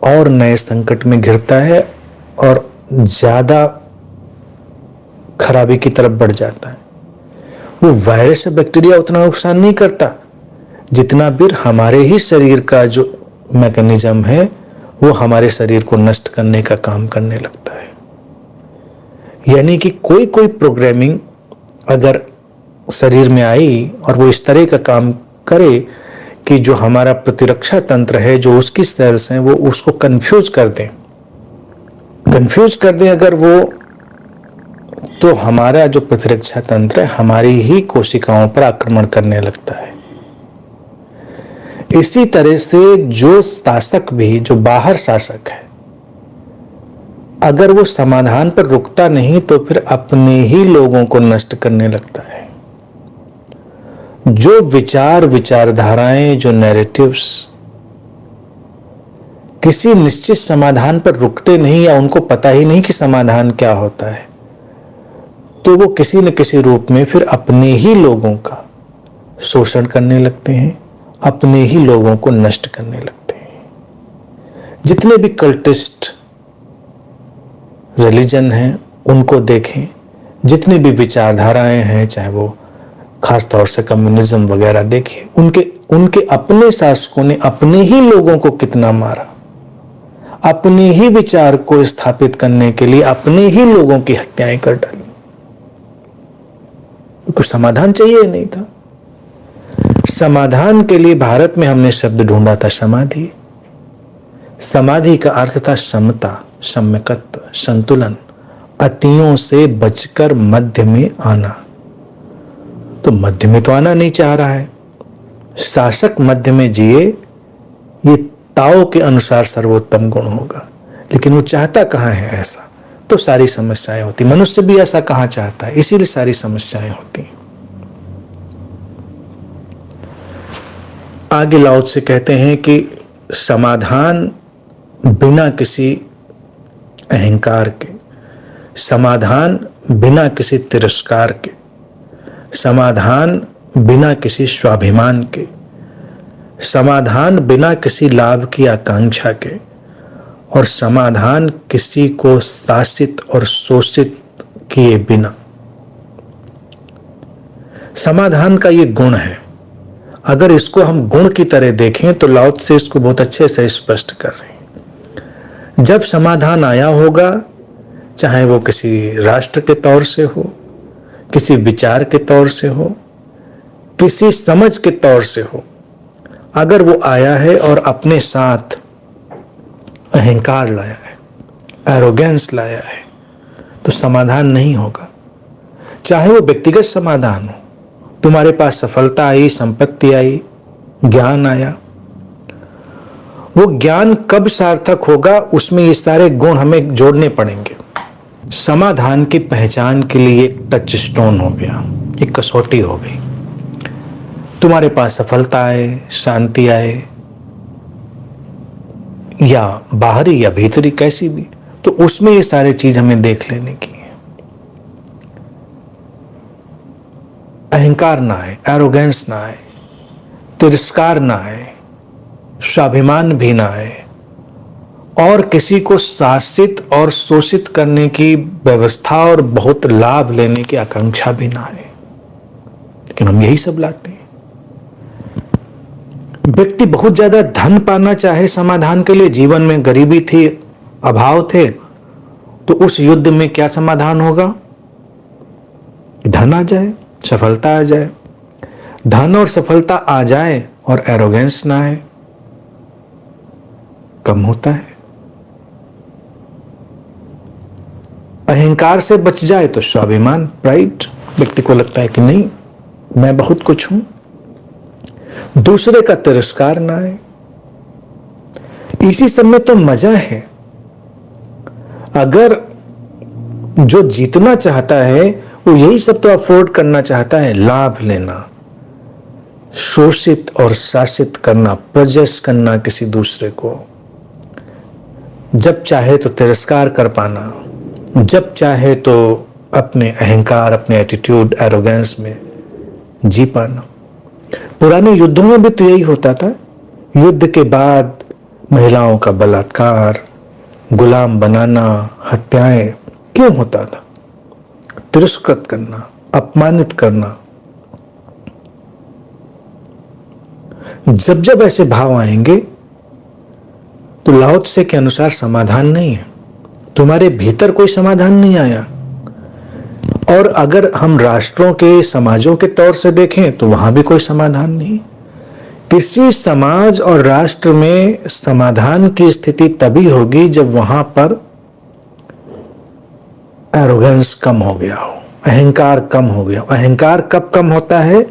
और नए संकट में घिरता है और ज्यादा खराबी की तरफ बढ़ जाता है। वो वायरस या बैक्टीरिया उतना नुकसान नहीं करता जितना भी हमारे ही शरीर का जो मैकेनिज्म है, वो हमारे शरीर को नष्ट करने का काम करने लगता है। यानी कि कोई प्रोग्रामिंग अगर शरीर में आई और वो इस तरह का काम करे कि जो हमारा प्रतिरक्षा तंत्र है, जो उसकी सेल्स हैं, वो उसको कंफ्यूज कर दें अगर वो, तो हमारा जो प्रतिरक्षा तंत्र है हमारी ही कोशिकाओं पर आक्रमण करने लगता है। इसी तरह से जो शासक भी, जो बाहर शासक है, अगर वो समाधान पर रुकता नहीं तो फिर अपने ही लोगों को नष्ट करने लगता है। जो विचारधाराएं, जो नैरेटिव्स किसी निश्चित समाधान पर रुकते नहीं, या उनको पता ही नहीं कि समाधान क्या होता है, तो वो किसी न किसी रूप में फिर अपने ही लोगों का शोषण करने लगते हैं, अपने ही लोगों को नष्ट करने लगते हैं। जितने भी कल्टिस्ट रिलीजन हैं उनको देखें, जितनी भी विचारधाराएं हैं, चाहे वो खास तौर से कम्युनिज्म वगैरह देखें, उनके अपने शासकों ने अपने ही लोगों को कितना मारा, अपने ही विचार को स्थापित करने के लिए अपने ही लोगों की हत्याएं कर डाली। कुछ समाधान चाहिए नहीं था। समाधान के लिए भारत में हमने शब्द ढूंढा था समाधि। समाधि का अर्थ था समता, सम्यकत्व, संतुलन, अतियों से बचकर मध्य में आना। तो मध्य में तो आना नहीं चाह रहा है शासक, मध्य में जिए, ये ताओ के अनुसार सर्वोत्तम गुण होगा, लेकिन वो चाहता कहाँ है ऐसा, तो सारी समस्याएं होती। मनुष्य भी ऐसा कहाँ चाहता है, इसीलिए सारी समस्याएं होती। आगे लाओ से कहते हैं कि समाधान बिना किसी अहंकार के, समाधान बिना किसी तिरस्कार के, समाधान बिना किसी स्वाभिमान के, समाधान बिना किसी लाभ की आकांक्षा के, और समाधान किसी को शासित और शोषित किए बिना। समाधान का ये गुण है। अगर इसको हम गुण की तरह देखें तो लाओ से इसको बहुत अच्छे से स्पष्ट कर रहे हैं। जब समाधान आया होगा, चाहे वो किसी राष्ट्र के तौर से हो, किसी विचार के तौर से हो, किसी समझ के तौर से हो, अगर वो आया है और अपने साथ अहंकार लाया है, एरोगेंस लाया है, तो समाधान नहीं होगा। चाहे वो व्यक्तिगत समाधान हो, तुम्हारे पास सफलता आई, संपत्ति आई, ज्ञान आया, वो ज्ञान कब सार्थक होगा, उसमें ये सारे गुण हमें जोड़ने पड़ेंगे। समाधान की पहचान के लिए एक टच स्टोन हो गया, एक कसौटी हो गई। तुम्हारे पास सफलता आए, शांति आए, या बाहरी या भीतरी कैसी भी, तो उसमें ये सारे चीज हमें देख लेने की है। अहंकार ना आए, एरोगेंस ना आए, तिरस्कार ना आए, स्वाभिमान भी ना आए, और किसी को शासित और शोषित करने की व्यवस्था और बहुत लाभ लेने की आकांक्षा भी ना आए। लेकिन हम यही सब लाते हैं। व्यक्ति बहुत ज्यादा धन पाना चाहे समाधान के लिए, जीवन में गरीबी थी, अभाव थे, तो उस युद्ध में क्या समाधान होगा? धन आ जाए, सफलता आ जाए। धन और सफलता आ जाए और एरोगेंस ना आए, कम होता है। अहंकार से बच जाए तो स्वाभिमान, प्राइड, व्यक्ति को लगता है कि नहीं मैं बहुत कुछ हूं। दूसरे का तिरस्कार ना आए। इसी सब में तो मजा है। अगर जो जीतना चाहता है वो यही सब तो अफोर्ड करना चाहता है, लाभ लेना, शोषित और शासित करना, प्रजस करना किसी दूसरे को, जब चाहे तो तिरस्कार कर पाना, जब चाहे तो अपने अहंकार, अपने एटीट्यूड, एरोगेंस में जी पाना। पुराने युद्धों में भी तो यही होता था। युद्ध के बाद महिलाओं का बलात्कार, गुलाम बनाना, हत्याएं क्यों होता था? तिरस्कृत करना, अपमानित करना। जब जब ऐसे भाव आएंगे तो लाओ त्से के अनुसार समाधान नहीं है, तुम्हारे भीतर कोई समाधान नहीं आया। और अगर हम राष्ट्रों के, समाजों के तौर से देखें तो वहां भी कोई समाधान नहीं। किसी समाज और राष्ट्र में समाधान की स्थिति तभी होगी जब वहां पर एरोगेंस कम हो गया हो, अहंकार कम हो गया। अहंकार कब कम होता है?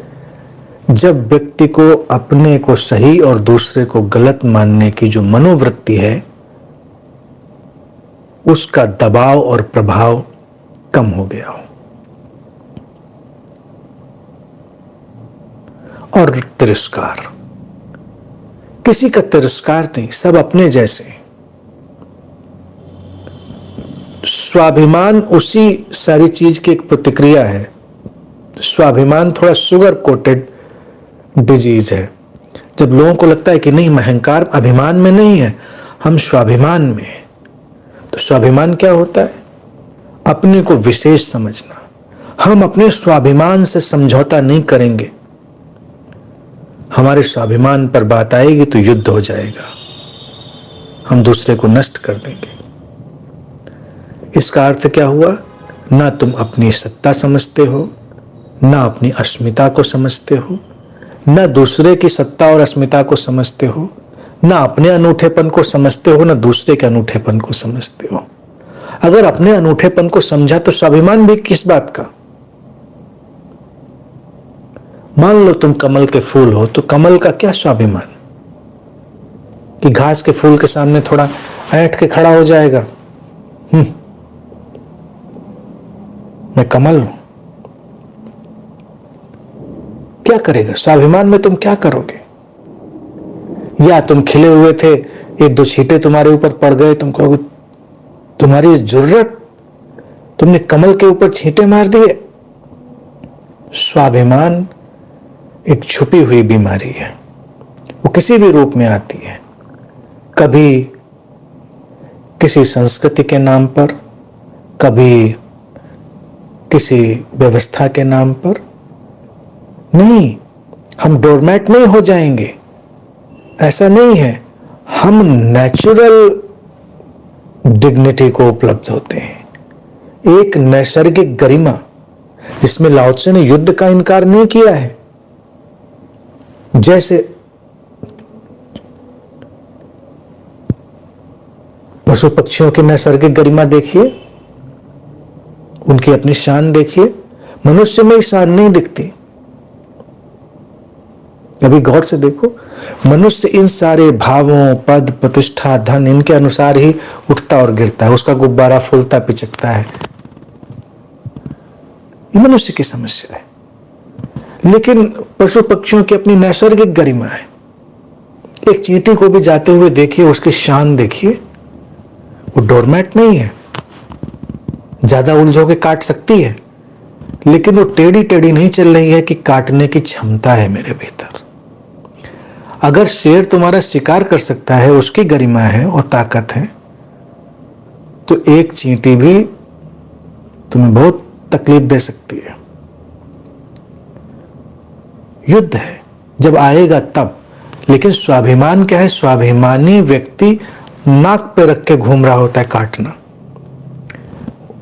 जब व्यक्ति को अपने को सही और दूसरे को गलत मानने की जो मनोवृत्ति है उसका दबाव और प्रभाव कम हो गया हो। और तिरस्कार, किसी का तिरस्कार नहीं, सब अपने जैसे। स्वाभिमान उसी सारी चीज की एक प्रतिक्रिया है। स्वाभिमान थोड़ा शुगर कोटेड डिजीज है। जब लोगों को लगता है कि नहीं, अहंकार अभिमान में नहीं है, हम स्वाभिमान में हैं, तो स्वाभिमान क्या होता है? अपने को विशेष समझना। हम अपने स्वाभिमान से समझौता नहीं करेंगे। हमारे स्वाभिमान पर बात आएगी तो युद्ध हो जाएगा, हम दूसरे को नष्ट कर देंगे। इसका अर्थ क्या हुआ? ना तुम अपनी सत्ता समझते हो, ना अपनी अस्मिता को समझते हो, ना दूसरे की सत्ता और अस्मिता को समझते हो, ना अपने अनूठेपन को समझते हो, ना दूसरे के अनूठेपन को समझते हो। अगर अपने अनूठेपन को समझा तो स्वाभिमान भी किस बात का? मान लो तुम कमल के फूल हो, तो कमल का क्या स्वाभिमान कि घास के फूल के सामने थोड़ा ऐंठ के खड़ा हो जाएगा, मैं कमल हूं। क्या करेगा? स्वाभिमान में तुम क्या करोगे? या तुम खिले हुए थे, एक दो छींटे तुम्हारे ऊपर पड़ गए, तुम कहोगे तुम्हारी जरूरत, तुमने कमल के ऊपर छींटे मार दिए। स्वाभिमान एक छुपी हुई बीमारी है, वो किसी भी रूप में आती है, कभी किसी संस्कृति के नाम पर, कभी किसी व्यवस्था के नाम पर। नहीं, हम डोरमैट नहीं हो जाएंगे, ऐसा नहीं है। हम नेचुरल डिग्निटी को उपलब्ध होते हैं, एक नैसर्गिक गरिमा जिसमें लाओ त्से ने युद्ध का इनकार नहीं किया है। जैसे पशु पक्षियों की नैसर्गिक गरिमा देखिए, उनकी अपनी शान देखिए, मनुष्य में शान नहीं दिखती। अभी गौर से देखो, मनुष्य इन सारे भावों, पद, प्रतिष्ठा, धन, इनके अनुसार ही उठता और गिरता है, उसका गुब्बारा फूलता पिचकता है। ये मनुष्य की समस्या है। लेकिन पशु पक्षियों की अपनी नैसर्गिक गरिमा है। एक चींटी को भी जाते हुए देखिए, उसकी शान देखिए, वो डोरमैट नहीं है, ज्यादा उलझो के काट सकती है, लेकिन वो टेढ़ी टेढ़ी नहीं चल रही है कि काटने की क्षमता है मेरे भीतर। अगर शेर तुम्हारा शिकार कर सकता है, उसकी गरिमा है और ताकत है, तो एक चींटी भी तुम्हें बहुत तकलीफ दे सकती है। युद्ध है, जब आएगा तब। लेकिन स्वाभिमान क्या है? स्वाभिमानी व्यक्ति नाक पे रख के घूम रहा होता है काटना।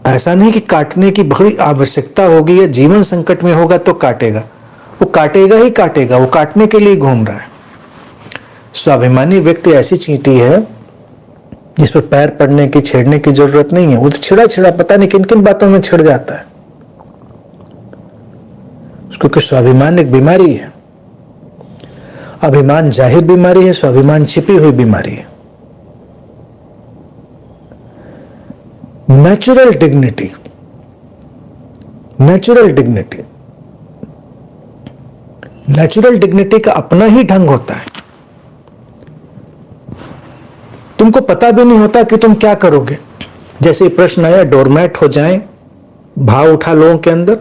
ऐसा नहीं कि काटने की बड़ी आवश्यकता होगी या जीवन संकट में होगा तो काटेगा, वो काटेगा ही काटेगा, वो काटने के लिए घूम रहा है। स्वाभिमानी व्यक्ति ऐसी चींटी है जिस पर पैर पड़ने की, छेड़ने की जरूरत नहीं है, वो तो छिड़ा छिड़ा पता नहीं किन किन बातों में छिड़ जाता है, क्योंकि स्वाभिमान एक बीमारी है। अभिमान जाहिर बीमारी है, स्वाभिमान छिपी हुई बीमारी है। Natural dignity, natural dignity, natural dignity का अपना ही ढंग होता है। तुमको पता भी नहीं होता कि तुम क्या करोगे। जैसे प्रश्न आया डोरमैट हो जाएं, भाव उठा लोगों के अंदर,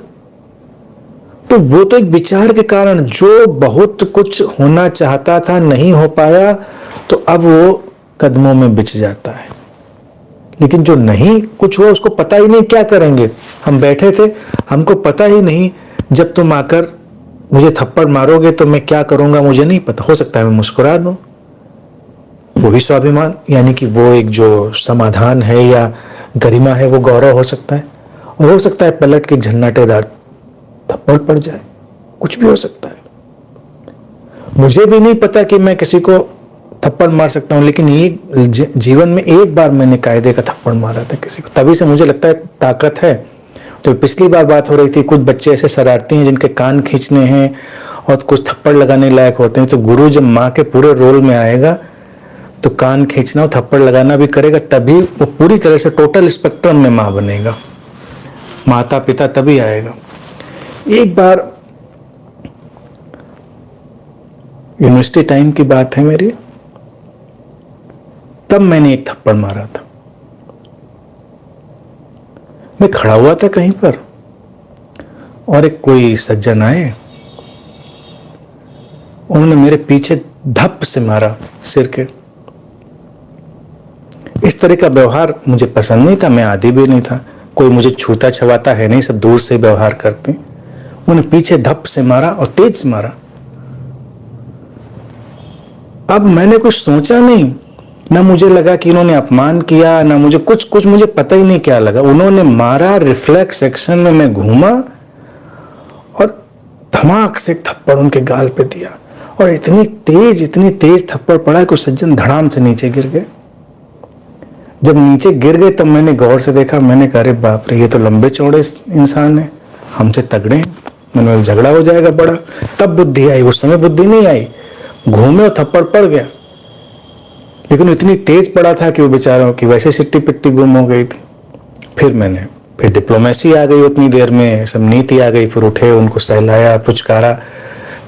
तो वो तो एक विचार के कारण, जो बहुत कुछ होना चाहता था नहीं हो पाया, तो अब वो कदमों में बिछ जाता है। लेकिन जो नहीं कुछ हुआ उसको पता ही नहीं क्या करेंगे। हम बैठे थे, हमको पता ही नहीं, जब तुम आकर मुझे थप्पड़ मारोगे तो मैं क्या करूंगा मुझे नहीं पता। हो सकता है मैं मुस्कुरा दूं, वो भी स्वाभिमान, यानी कि वो एक जो समाधान है या गरिमा है, वो गौरव हो सकता है। और हो सकता है पलट के झन्नाटेदार थप्पड़ पड़ जाए, कुछ भी हो सकता है। मुझे भी नहीं पता कि मैं किसी को थप्पड़ मार सकता हूं, लेकिन ये जीवन में एक बार मैंने कायदे का थप्पड़ मारा था किसी को, तभी से मुझे लगता है ताकत है। तो पिछली बार बात हो रही थी, कुछ बच्चे ऐसे शरारती हैं जिनके कान खींचने हैं और कुछ थप्पड़ लगाने लायक होते हैं, तो गुरु जब माँ के पूरे रोल में आएगा तो कान खींचना और थप्पड़ लगाना भी करेगा, तभी वो पूरी तरह से टोटल स्पेक्ट्रम में माँ बनेगा, माता पिता तभी आएगा। एक बार यूनिवर्सिटी टाइम की बात है मेरी, तब मैंने एक थप्पड़ मारा था। मैं खड़ा हुआ था कहीं पर और एक कोई सज्जन आए, उन्होंने मेरे पीछे धप से मारा सिर के। इस तरह का व्यवहार मुझे पसंद नहीं था, मैं आदी भी नहीं था, कोई मुझे छूता छवाता है नहीं, सब दूर से व्यवहार करते। उन्होंने पीछे धप से मारा और तेज से मारा। अब मैंने कुछ सोचा नहीं, ना मुझे लगा कि इन्होंने अपमान किया, ना मुझे कुछ मुझे पता ही नहीं क्या लगा। उन्होंने मारा, रिफ्लेक्स एक्शन में मैं घूमा और धमाक से थप्पड़ उनके गाल पे दिया, और इतनी तेज थप्पड़ पड़ा कि सज्जन धड़ाम से नीचे गिर गए। जब नीचे गिर गए तब मैंने गौर से देखा, मैंने कहा अरे बाप रे, ये तो लंबे चौड़े इंसान है, हमसे तगड़े हैं, मैंने झगड़ा हो जाएगा बड़ा। तब बुद्धि आई, उस समय बुद्धि नहीं आई, घूमे और थप्पड़ पड़ गया। लेकिन इतनी तेज पड़ा था कि वो बेचारों की वैसे सिट्टी पिट्टी गुम हो गई थी। फिर डिप्लोमेसी आ गई, उतनी देर में सब नीति आ गई, फिर उठे, उनको सहलाया पुचकारा,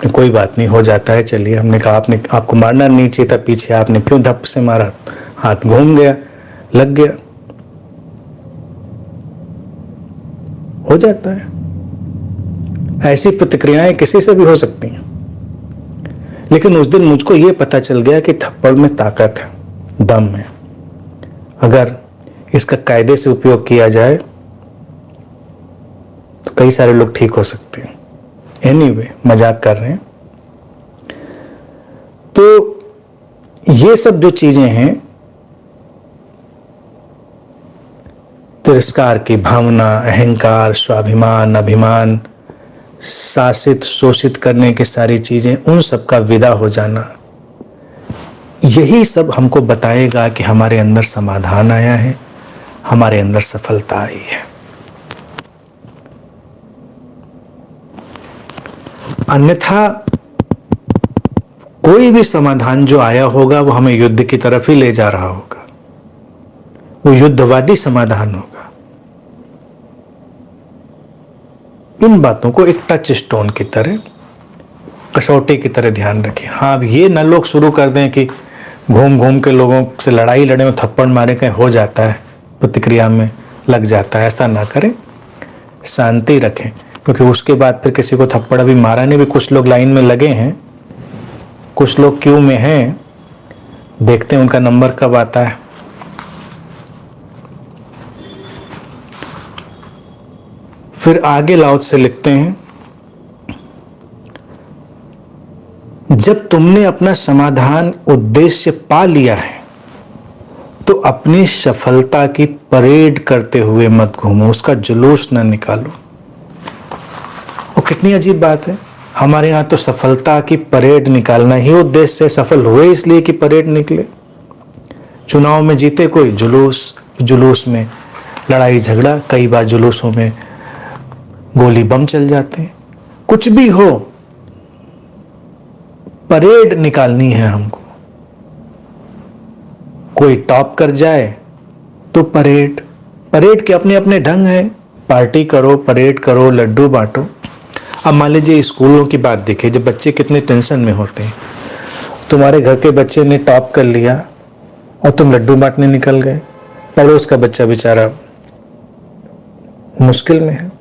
कोई बात नहीं, हो जाता है, चलिए। हमने कहा आपने आपको मारना नहीं चाहिए था, पीछे आपने क्यों धप से मारा, हाथ घूम गया, लग गया, हो जाता है। ऐसी प्रतिक्रियाएं किसी से भी हो सकती हैं। लेकिन उस दिन मुझको ये पता चल गया कि थप्पड़ में ताकत है, दम है। अगर इसका कायदे से उपयोग किया जाए तो कई सारे लोग ठीक हो सकते हैं। एनीवे, मजाक कर रहे हैं। तो ये सब जो चीजें हैं, तिरस्कार की भावना, अहंकार, स्वाभिमान, अभिमान, शासित शोषित करने की सारी चीजें, उन सब का विदा हो जाना, यही सब हमको बताएगा कि हमारे अंदर समाधान आया है, हमारे अंदर सफलता आई है। अन्यथा कोई भी समाधान जो आया होगा वो हमें युद्ध की तरफ ही ले जा रहा होगा, वो युद्धवादी समाधान होगा। इन बातों को एक टच स्टोन की तरह, कसौटी की तरह ध्यान रखें। हाँ, अब ये न लोग शुरू कर दें कि घूम घूम के लोगों से लड़ाई लड़े में थप्पड़ मारे, कहीं हो जाता है, प्रतिक्रिया में लग जाता है, ऐसा ना करें। शांति रखें, क्योंकि उसके बाद फिर किसी को थप्पड़ अभी मारा नहीं, भी कुछ लोग लाइन में लगे हैं, कुछ लोग क्यू में हैं, देखते हैं उनका नंबर कब आता है। फिर आगे लाओ से लिखते हैं, जब तुमने अपना समाधान उद्देश्य पा लिया है तो अपनी सफलता की परेड करते हुए मत घूमो, उसका जुलूस ना निकालो। और कितनी अजीब बात है, हमारे यहाँ तो सफलता की परेड निकालना ही उद्देश्य है। सफल हुए इसलिए कि परेड निकले। चुनाव में जीते कोई, जुलूस, जुलूस में लड़ाई झगड़ा, कई बार जुलूसों में गोली बम चल जाते हैं। कुछ भी हो, परेड निकालनी है हमको। कोई टॉप कर जाए तो परेड, परेड के अपने अपने ढंग है। पार्टी करो, परेड करो, लड्डू बांटो। अब मान लीजिए स्कूलों की बात देखिए, जब बच्चे कितने टेंशन में होते हैं। तुम्हारे घर के बच्चे ने टॉप कर लिया और तुम लड्डू बांटने निकल गए, पड़ोस का बच्चा बेचारा मुश्किल में है,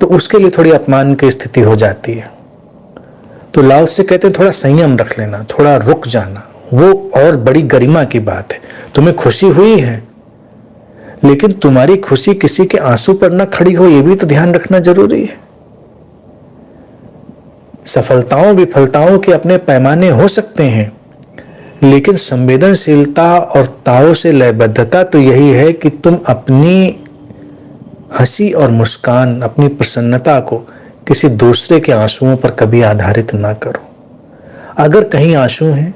तो उसके लिए थोड़ी अपमान की स्थिति हो जाती है। तो लाओ से कहते हैं थोड़ा संयम रख लेना, थोड़ा रुक जाना, वो और बड़ी गरिमा की बात है। तुम्हें खुशी हुई है, लेकिन तुम्हारी खुशी किसी के आंसू पर ना खड़ी हो, ये भी तो ध्यान रखना जरूरी है। सफलताओं विफलताओं के अपने पैमाने हो सकते हैं, लेकिन संवेदनशीलता और ताओ से लयबद्धता तो यही है कि तुम अपनी हंसी और मुस्कान, अपनी प्रसन्नता को किसी दूसरे के आंसुओं पर कभी आधारित ना करो। अगर कहीं आंसू हैं,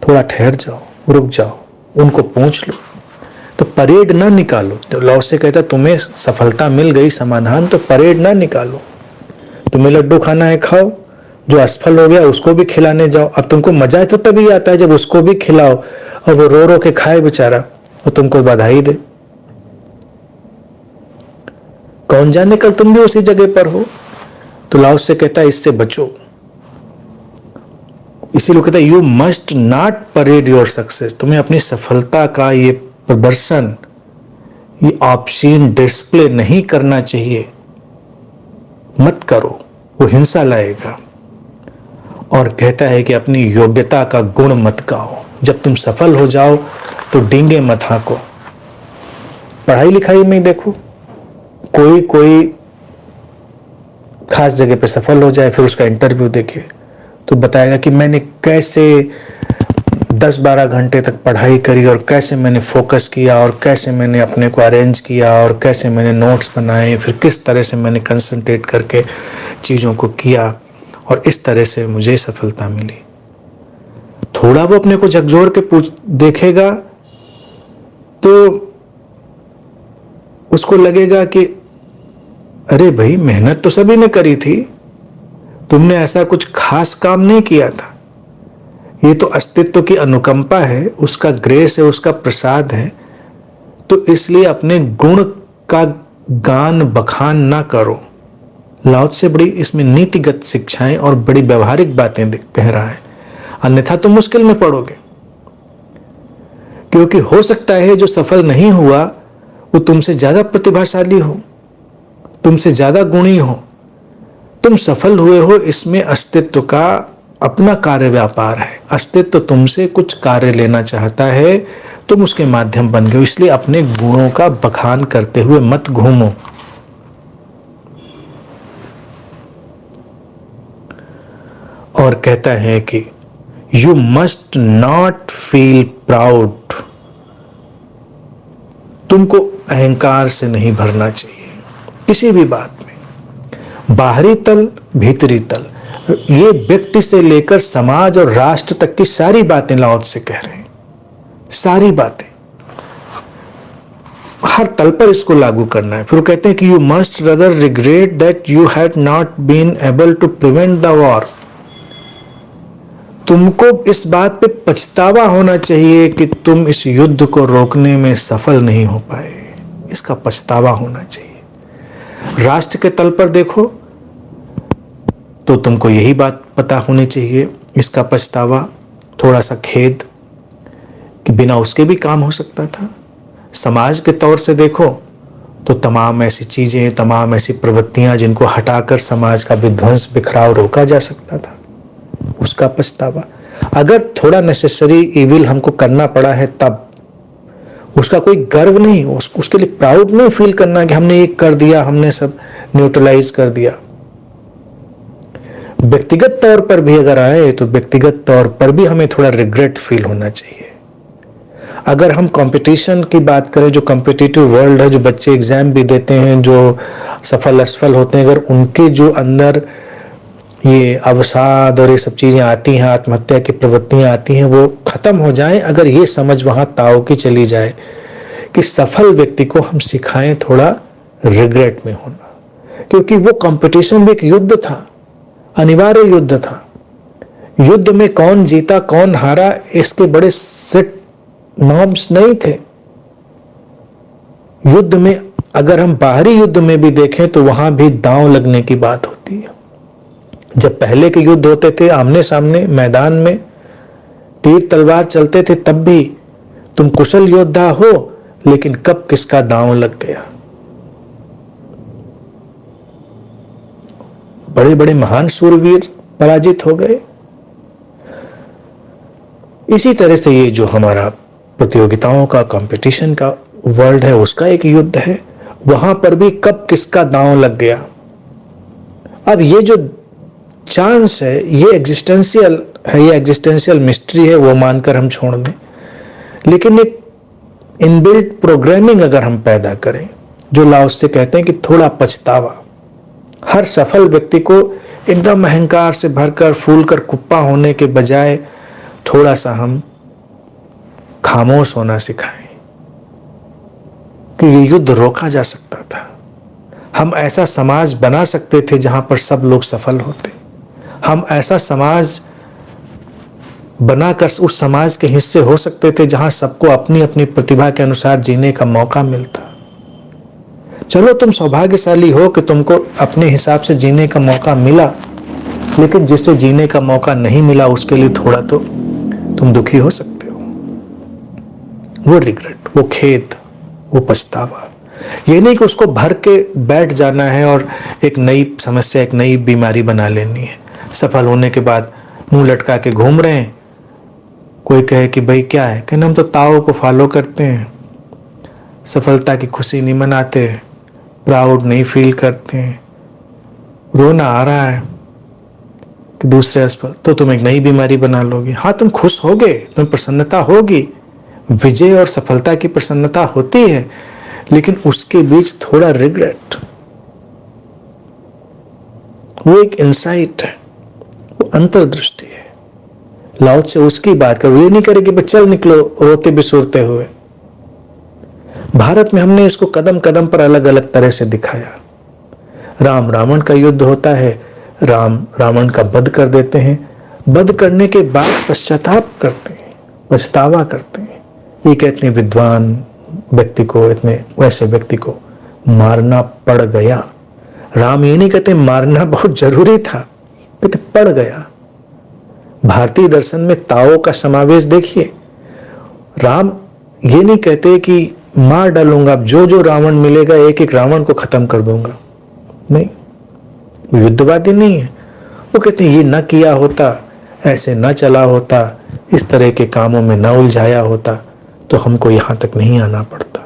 थोड़ा ठहर जाओ, रुक जाओ, उनको पूछ लो। तो परेड ना निकालो। तो लॉ से कहता तुम्हें सफलता मिल गई, समाधान, तो परेड ना निकालो। तुम्हें लड्डू खाना है, खाओ। जो असफल हो गया उसको भी खिलाने जाओ। अब तुमको मजा तो तभी आता है जब उसको भी खिलाओ और वो रो रो के खाए बेचारा और तुमको बधाई दे। कौन जाने कल तुम भी उसी जगह पर हो। तो लाओ से कहता है इससे बचो। इसीलिए कहता है you must not parade your success. तुम्हें अपनी सफलता का ये प्रदर्शन, ये ऑब्सीन डिस्प्ले नहीं करना चाहिए, मत करो, वो हिंसा लाएगा। और कहता है कि अपनी योग्यता का गुण मत गाओ। जब तुम सफल हो जाओ तो डींगे मत हाँको। पढ़ाई लिखाई में देखो, कोई खास जगह पे सफल हो जाए, फिर उसका इंटरव्यू देखिए तो बताएगा कि मैंने कैसे 10-12 घंटे तक पढ़ाई करी और कैसे मैंने फोकस किया और कैसे मैंने अपने को अरेंज किया और कैसे मैंने नोट्स बनाए, फिर किस तरह से मैंने कंसंट्रेट करके चीज़ों को किया और इस तरह से मुझे सफलता मिली। थोड़ा वो अपने को झकझोर के देखेगा तो उसको लगेगा कि अरे भाई, मेहनत तो सभी ने करी थी, तुमने ऐसा कुछ खास काम नहीं किया था। ये तो अस्तित्व की अनुकंपा है, उसका ग्रेस है, उसका प्रसाद है। तो इसलिए अपने गुण का गान बखान ना करो, लाओ से बड़ी इसमें नीतिगत शिक्षाएं और बड़ी व्यवहारिक बातें कह रहा है, अन्यथा तुम मुश्किल में पड़ोगे। क्योंकि हो सकता है जो सफल नहीं हुआ वो तुमसे ज्यादा प्रतिभाशाली हो, तुमसे ज्यादा गुणी हो। तुम सफल हुए हो, इसमें अस्तित्व का अपना कार्य व्यापार है। अस्तित्व तुमसे कुछ कार्य लेना चाहता है, तुम उसके माध्यम बन गए। इसलिए अपने गुणों का बखान करते हुए मत घूमो। और कहता है कि you must not feel proud. तुमको अहंकार से नहीं भरना चाहिए किसी भी बात में। बाहरी तल, भीतरी तल, ये व्यक्ति से लेकर समाज और राष्ट्र तक की सारी बातें लाओ से कह रहे हैं। सारी बातें हर तल पर इसको लागू करना है। फिर वो कहते हैं कि you must rather regret that you had not been able to prevent the war. तुमको इस बात पे पछतावा होना चाहिए कि तुम इस युद्ध को रोकने में सफल नहीं हो पाए। इसका पछतावा होना चाहिए। राष्ट्र के तल पर देखो तो तुमको यही बात पता होनी चाहिए, इसका पछतावा, थोड़ा सा खेद कि बिना उसके भी काम हो सकता था। समाज के तौर से देखो तो तमाम ऐसी चीजें, तमाम ऐसी प्रवृत्तियां जिनको हटाकर समाज का विध्वंस, बिखराव रोका जा सकता था, उसका पछतावा। अगर थोड़ा नेसेसरी इविल हमको करना पड़ा है तब उसका कोई गर्व नहीं, उसके लिए प्राउड नहीं फील करना कि हमने एक कर दिया, हमने सब न्यूट्रलाइज कर दिया। व्यक्तिगत तौर पर भी अगर आए तो व्यक्तिगत तौर पर भी हमें थोड़ा रिग्रेट फील होना चाहिए। अगर हम कंपटीशन की बात करें, जो कॉम्पिटिटिव वर्ल्ड है, जो बच्चे एग्जाम भी देते हैं, जो सफल असफल होते हैं, अगर उनके जो अंदर ये अवसाद और ये सब चीजें आती हैं, आत्महत्या की प्रवृत्तियां आती हैं, वो खत्म हो जाएं। अगर ये समझ वहां ताव की चली जाए कि सफल व्यक्ति को हम सिखाएं थोड़ा रिग्रेट में होना, क्योंकि वो कंपटीशन भी एक युद्ध था, अनिवार्य युद्ध था। युद्ध में कौन जीता कौन हारा इसके बड़े सेट नॉर्म्स नहीं थे। युद्ध में अगर हम बाहरी युद्ध में भी देखें तो वहां भी दांव लगने की बात होती है। जब पहले के युद्ध होते थे आमने सामने मैदान में, तीर तलवार चलते थे, तब भी तुम कुशल योद्धा हो, लेकिन कब किसका दांव लग गया। बड़े बड़े महान सूरवीर पराजित हो गए। इसी तरह से ये जो हमारा प्रतियोगिताओं का, कंपटीशन का वर्ल्ड है, उसका एक युद्ध है। वहां पर भी कब किसका दांव लग गया। अब ये जो चांस है ये एग्जिस्टेंशियल है, ये एग्जिस्टेंशियल मिस्ट्री है, वो मानकर हम छोड़ दें। लेकिन एक इनबिल्ट प्रोग्रामिंग अगर हम पैदा करें, जो लाओस से कहते हैं कि थोड़ा पछतावा, हर सफल व्यक्ति को एकदम अहंकार से भरकर फूलकर कुप्पा होने के बजाय थोड़ा सा हम खामोश होना सिखाएं कि ये युद्ध रोका जा सकता था। हम ऐसा समाज बना सकते थे जहां पर सब लोग सफल होते। हम ऐसा समाज बनाकर उस समाज के हिस्से हो सकते थे जहां सबको अपनी अपनी प्रतिभा के अनुसार जीने का मौका मिलता। चलो तुम सौभाग्यशाली हो कि तुमको अपने हिसाब से जीने का मौका मिला, लेकिन जिससे जीने का मौका नहीं मिला उसके लिए थोड़ा तो तुम दुखी हो सकते हो। वो रिग्रेट, वो खेद, वो पछतावा, ये नहीं कि उसको भर के बैठ जाना है और एक नई समस्या, एक नई बीमारी बना लेनी है। सफल होने के बाद मुंह लटका के घूम रहे हैं, कोई कहे कि भाई क्या है, कहना हम तो ताओ को फॉलो करते हैं, सफलता की खुशी नहीं मनाते, प्राउड नहीं फील करते हैं, रोना आ रहा है कि दूसरे असफल, तो तुम एक नई बीमारी बना लोगे। हाँ तुम खुश होगे, तुम्हें प्रसन्नता होगी, विजय और सफलता की प्रसन्नता होती है, लेकिन उसके बीच थोड़ा रिग्रेट, वो एक इंसाइट है, वो अंतर्दृष्टि है। लाओ से उसकी बात करो, ये नहीं करे कि चल निकलो रोते बिसुरते हुए। भारत में हमने इसको कदम कदम पर अलग अलग तरह से दिखाया। राम रावण का युद्ध होता है, राम रावण का वध कर देते हैं, वध करने के बाद पश्चाताप करते हैं, पछतावा करते हैं। ये कहते हैं विद्वान व्यक्ति को, इतने वैसे व्यक्ति को मारना पड़ गया। राम ये नहीं कहते मारना बहुत जरूरी था, कहते पड़ गया। भारतीय दर्शन में ताओ का समावेश देखिए। राम ये नहीं कहते कि मार डालूंगा, अब जो जो रावण मिलेगा एक एक रावण को खत्म कर दूंगा, नहीं, वो युद्धवादी नहीं है। वो कहते हैं ये न किया होता, ऐसे न चला होता, इस तरह के कामों में न उलझाया होता तो हमको यहां तक नहीं आना पड़ता।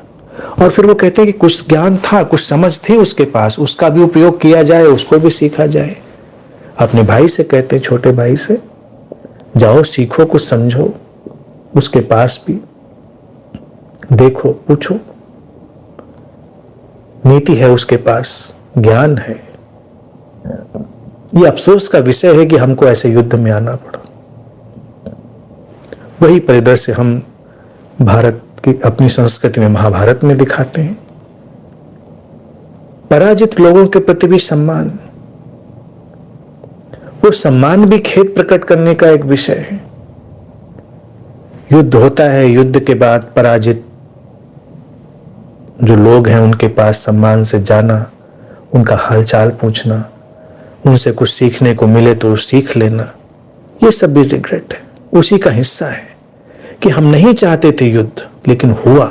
और फिर वो कहते हैं कि कुछ ज्ञान था, कुछ समझ थी उसके पास, उसका भी उपयोग किया जाए, उसको भी सीखा जाए। अपने भाई से कहते हैं, छोटे भाई से, जाओ सीखो, कुछ समझो, उसके पास भी देखो, पूछो, नीति है उसके पास, ज्ञान है। ये अफसोस का विषय है कि हमको ऐसे युद्ध में आना पड़ा। वही परिदृश्य हम भारत की अपनी संस्कृति में, महाभारत में दिखाते हैं। पराजित लोगों के प्रति भी सम्मान, वो सम्मान भी खेद प्रकट करने का एक विषय है। युद्ध होता है, युद्ध के बाद पराजित जो लोग हैं उनके पास सम्मान से जाना, उनका हालचाल पूछना, उनसे कुछ सीखने को मिले तो सीख लेना, ये सब भी रिग्रेट है, उसी का हिस्सा है कि हम नहीं चाहते थे युद्ध, लेकिन हुआ,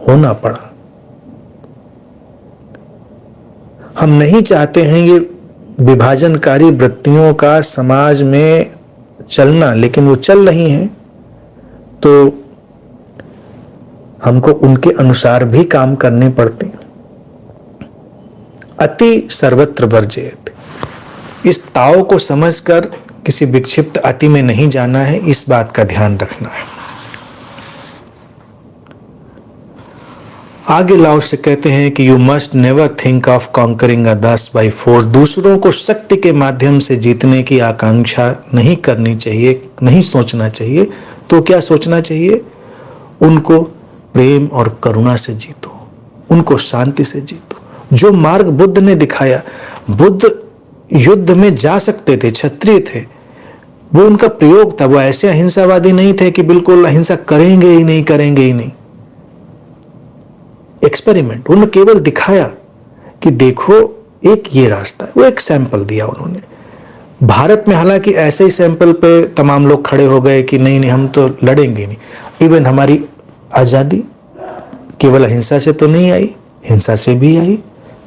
होना पड़ा। हम नहीं चाहते हैं ये विभाजनकारी वृत्तियों का समाज में चलना, लेकिन वो चल रही हैं, तो हमको उनके अनुसार भी काम करने पड़ते हैं। अति सर्वत्र वर्जयेत, इस ताव को समझकर किसी विक्षिप्त अति में नहीं जाना है, इस बात का ध्यान रखना है। आगे लाओ से कहते हैं कि you must never think of conquering others by force, दूसरों को शक्ति के माध्यम से जीतने की आकांक्षा नहीं करनी चाहिए, नहीं सोचना चाहिए। तो क्या सोचना चाहिए? उनको प्रेम और करुणा से जीतो, उनको शांति से जीतो। जो मार्ग बुद्ध ने दिखाया, बुद्ध युद्ध में जा सकते थे, क्षत्रिय थे, वो उनका प्रयोग था। वो ऐसे अहिंसावादी नहीं थे कि बिल्कुल अहिंसा करेंगे ही नहीं, करेंगे ही नहीं। एक्सपेरिमेंट, उन्होंने केवल दिखाया कि देखो एक ये रास्ता है, वो एक सैंपल दिया उन्होंने। भारत में हालांकि ऐसे ही सैंपल पे तमाम लोग खड़े हो गए कि नहीं नहीं हम तो लड़ेंगे नहीं। इवन हमारी आज़ादी केवल अहिंसा से तो नहीं आई, हिंसा से भी आई,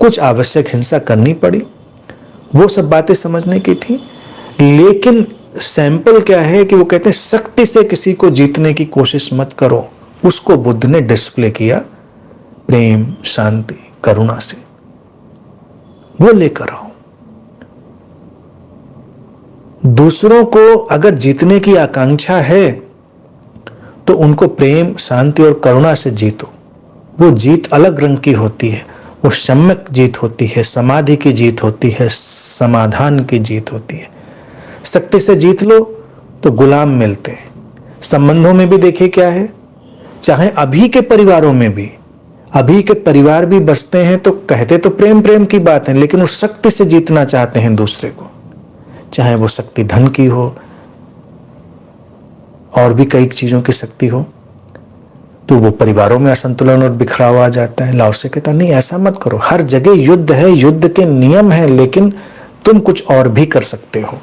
कुछ आवश्यक हिंसा करनी पड़ी, वो सब बातें समझने की थी। लेकिन सैंपल क्या है कि वो कहते हैं सख्ती से किसी को जीतने की कोशिश मत करो। उसको बुद्ध ने डिस्प्ले किया प्रेम, शांति, करुणा से, वो लेकर आओ। दूसरों को अगर जीतने की आकांक्षा है तो उनको प्रेम, शांति और करुणा से जीतो। वो जीत अलग रंग की होती है, वो सम्यक जीत होती है, समाधि की जीत होती है, समाधान की जीत होती है। शक्ति से जीत लो तो गुलाम मिलते हैं। संबंधों में भी देखिए क्या है, चाहे अभी के परिवारों में भी, अभी के परिवार भी बसते हैं तो कहते तो प्रेम प्रेम की बात है, लेकिन वो शक्ति से जीतना चाहते हैं दूसरे को, चाहे वो शक्ति धन की हो और भी कई चीजों की शक्ति हो, तो वो परिवारों में असंतुलन और बिखराव आ जाता है। लाओ से कहता नहीं ऐसा मत करो, हर जगह युद्ध है, युद्ध के नियम है, लेकिन तुम कुछ और भी कर सकते हो।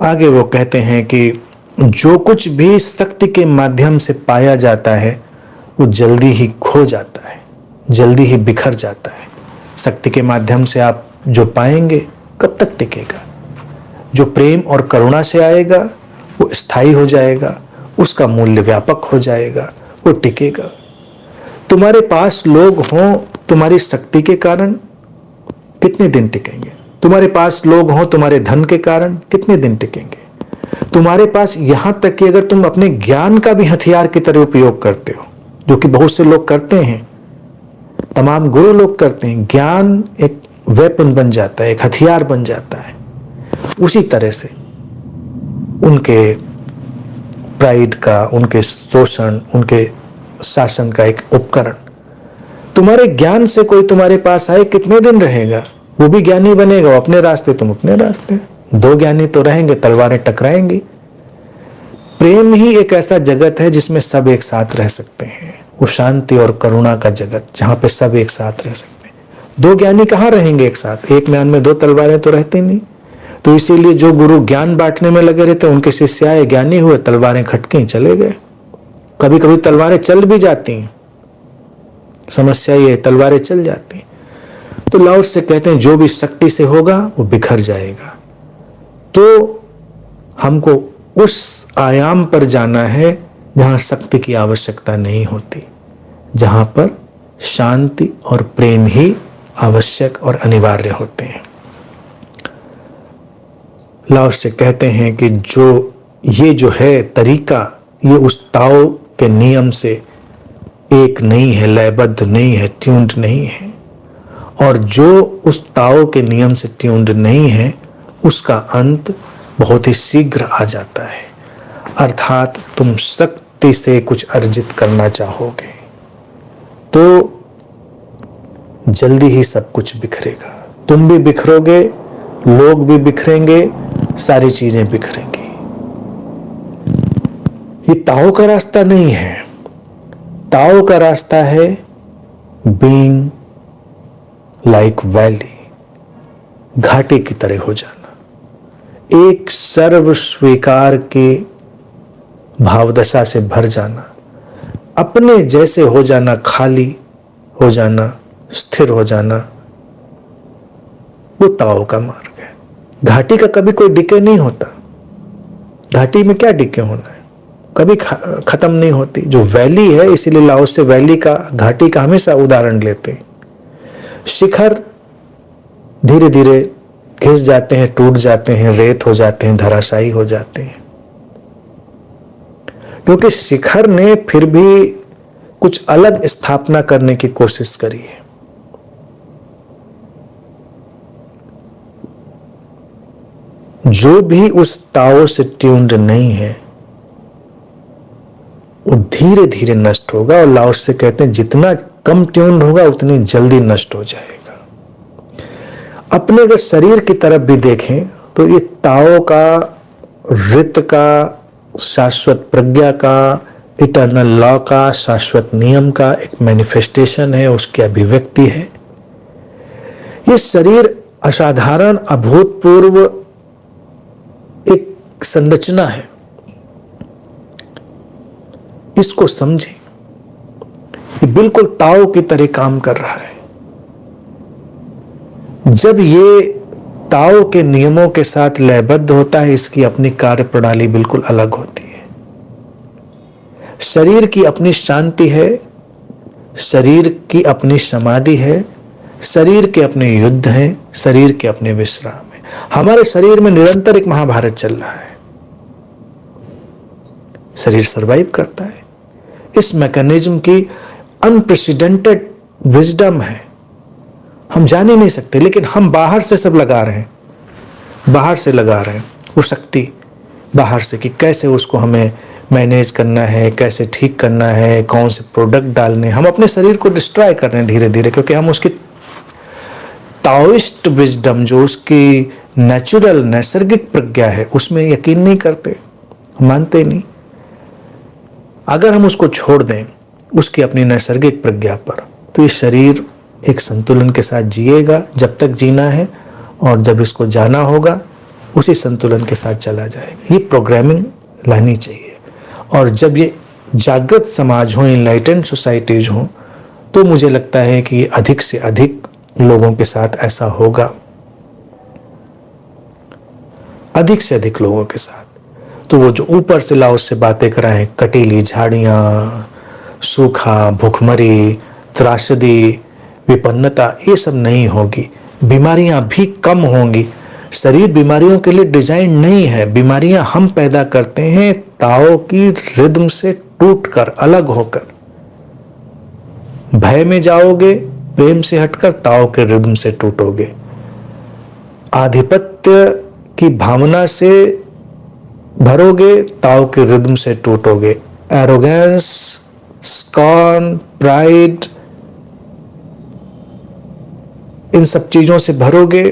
आगे वो कहते हैं कि जो कुछ भी शक्ति के माध्यम से पाया जाता है वो जल्दी ही खो जाता है, जल्दी ही बिखर जाता है। शक्ति के माध्यम से आप जो पाएंगे कब तक टिकेगा? जो प्रेम और करुणा से आएगा वो स्थायी हो जाएगा, उसका मूल्य व्यापक हो जाएगा, वो टिकेगा। तुम्हारे पास लोग हों तुम्हारी शक्ति के कारण, कितने दिन टिकेंगे? तुम्हारे पास लोग हों तुम्हारे धन के कारण, कितने दिन टिकेंगे? तुम्हारे पास यहां तक कि अगर तुम अपने ज्ञान का भी हथियार की तरह उपयोग करते हो, जो कि बहुत से लोग करते हैं, तमाम गुरु लोग करते हैं, ज्ञान एक वेपन बन जाता है, एक हथियार बन जाता है। उसी तरह से उनके प्राइड का, उनके शोषण, उनके शासन का एक उपकरण। तुम्हारे ज्ञान से कोई तुम्हारे पास आए, कितने दिन रहेगा? वो भी ज्ञानी बनेगा, अपने रास्ते तुम अपने रास्ते। दो ज्ञानी तो रहेंगे, तलवारें टकराएंगी। प्रेम ही एक ऐसा जगत है जिसमें सब एक साथ रह सकते हैं, वो शांति और करुणा का जगत जहां पे सब एक साथ रह सकते हैं। दो ज्ञानी कहाँ रहेंगे एक साथ? एक म्यान में दो तलवारें तो रहती नहीं। तो इसीलिए जो गुरु ज्ञान बांटने में लगे रहते, उनके शिष्य आए, ज्ञानी हुए, तलवारें खटकी, चले गए। कभी कभी तलवारें चल भी जाती हैं, समस्या ये, तलवारें चल जाती हैं। तो लाओ से कहते हैं जो भी शक्ति से होगा वो बिखर जाएगा। तो हमको उस आयाम पर जाना है जहां शक्ति की आवश्यकता नहीं होती, जहां पर शांति और प्रेम ही आवश्यक और अनिवार्य होते हैं। लाओ से कहते हैं कि ये जो है तरीका, ये उस ताओ के नियम से एक नहीं है, लयबद्ध नहीं है, ट्यून्ड नहीं है। और जो उस ताओ के नियम से ट्यून्ड नहीं है, उसका अंत बहुत ही शीघ्र आ जाता है। अर्थात तुम शक्ति से कुछ अर्जित करना चाहोगे तो जल्दी ही सब कुछ बिखरेगा। तुम भी बिखरोगे, लोग भी बिखरेंगे, सारी चीजें बिखरेंगी। ये ताओ का रास्ता नहीं है। ताओ का रास्ता है बीइंग लाइक वैली, घाटी की तरह हो जाना, एक सर्व स्वीकार के भावदशा से भर जाना, अपने जैसे हो जाना, खाली हो जाना, स्थिर हो जाना। वो ताओ का मार्ग है। घाटी का कभी कोई डिके नहीं होता। घाटी में क्या डिके होना है, कभी खत्म नहीं होती। जो वैली है, इसीलिए लाओ से वैली का, घाटी का हमेशा उदाहरण लेते हैं। शिखर धीरे धीरे घिस जाते हैं, टूट जाते हैं, रेत हो जाते हैं, धराशायी हो जाते हैं, क्योंकि शिखर ने फिर भी कुछ अलग स्थापना करने की कोशिश करी है। जो भी उस ताओ से ट्यून्ड नहीं है वो धीरे धीरे नष्ट होगा। और लाओ से कहते हैं जितना कम ट्यून्ड होगा उतनी जल्दी नष्ट हो जाएगा। अपने अगर शरीर की तरफ भी देखें तो ये ताओ का, रित का, शाश्वत प्रज्ञा का, इटर्नल लॉ का, शाश्वत नियम का एक मैनिफेस्टेशन है, उसकी अभिव्यक्ति है। ये शरीर असाधारण, अभूतपूर्व एक संरचना है। इसको समझें, ये बिल्कुल ताओ की तरह काम कर रहा है। जब ये ताओ के नियमों के साथ लयबद्ध होता है, इसकी अपनी कार्य प्रणाली बिल्कुल अलग होती है। शरीर की अपनी शांति है, शरीर की अपनी समाधि है, शरीर के अपने युद्ध हैं, शरीर के अपने विश्राम है। हमारे शरीर में निरंतर एक महाभारत चल रहा है। शरीर सरवाइव करता है। इस मैकेनिज्म की अनप्रेसिडेंटेड विजडम है, हम जान ही नहीं सकते। लेकिन हम बाहर से सब लगा रहे हैं, बाहर से लगा रहे हैं वो शक्ति बाहर से, कि कैसे उसको हमें मैनेज करना है, कैसे ठीक करना है, कौन से प्रोडक्ट डालने। हम अपने शरीर को डिस्ट्रॉय कर रहे हैं धीरे धीरे, क्योंकि हम उसकी ताओइस्ट विजडम, जो उसकी नेचुरल नैसर्गिक प्रज्ञा है, उसमें यकीन नहीं करते, मानते नहीं। अगर हम उसको छोड़ दें उसकी अपनी नैसर्गिक प्रज्ञा पर, तो ये शरीर एक संतुलन के साथ जिएगा जब तक जीना है, और जब इसको जाना होगा उसी संतुलन के साथ चला जाएगा। ये प्रोग्रामिंग लानी चाहिए। और जब ये जागृत समाज हो, इनलाइटेंड सोसाइटीज हो, तो मुझे लगता है कि अधिक से अधिक लोगों के साथ ऐसा होगा, अधिक से अधिक लोगों के साथ। तो वो जो ऊपर से लाओ से बातें कराएं, कटीली झाड़ियाँ, सूखा, भूखमरी, त्रासदी, विपन्नता, ये सब नहीं होगी। बीमारियां भी कम होंगी। शरीर बीमारियों के लिए डिजाइन नहीं है। बीमारियां हम पैदा करते हैं ताओ की रिदम से टूटकर, अलग होकर। भय में जाओगे, प्रेम से हटकर ताओ के रिदम से टूटोगे। आधिपत्य की भावना से भरोगे, ताओ के रिदम से टूटोगे। एरोगेंस, स्कॉर्न, प्राइड, इन सब चीजों से भरोगे,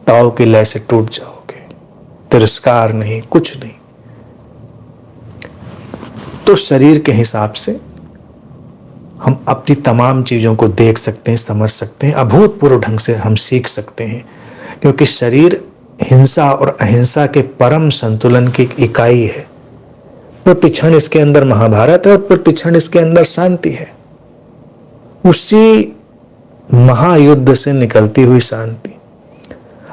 ताओ की लय से टूट जाओगे। तिरस्कार नहीं, कुछ नहीं। तो शरीर के हिसाब से हम अपनी तमाम चीज़ों को देख सकते हैं, समझ सकते हैं, अभूतपूर्व ढंग से हम सीख सकते हैं, क्योंकि शरीर हिंसा और अहिंसा के परम संतुलन की एक इकाई है। प्रतिक्षण इसके अंदर महाभारत है और प्रतिक्षण इसके अंदर शांति है। उसी महायुद्ध से निकलती हुई शांति।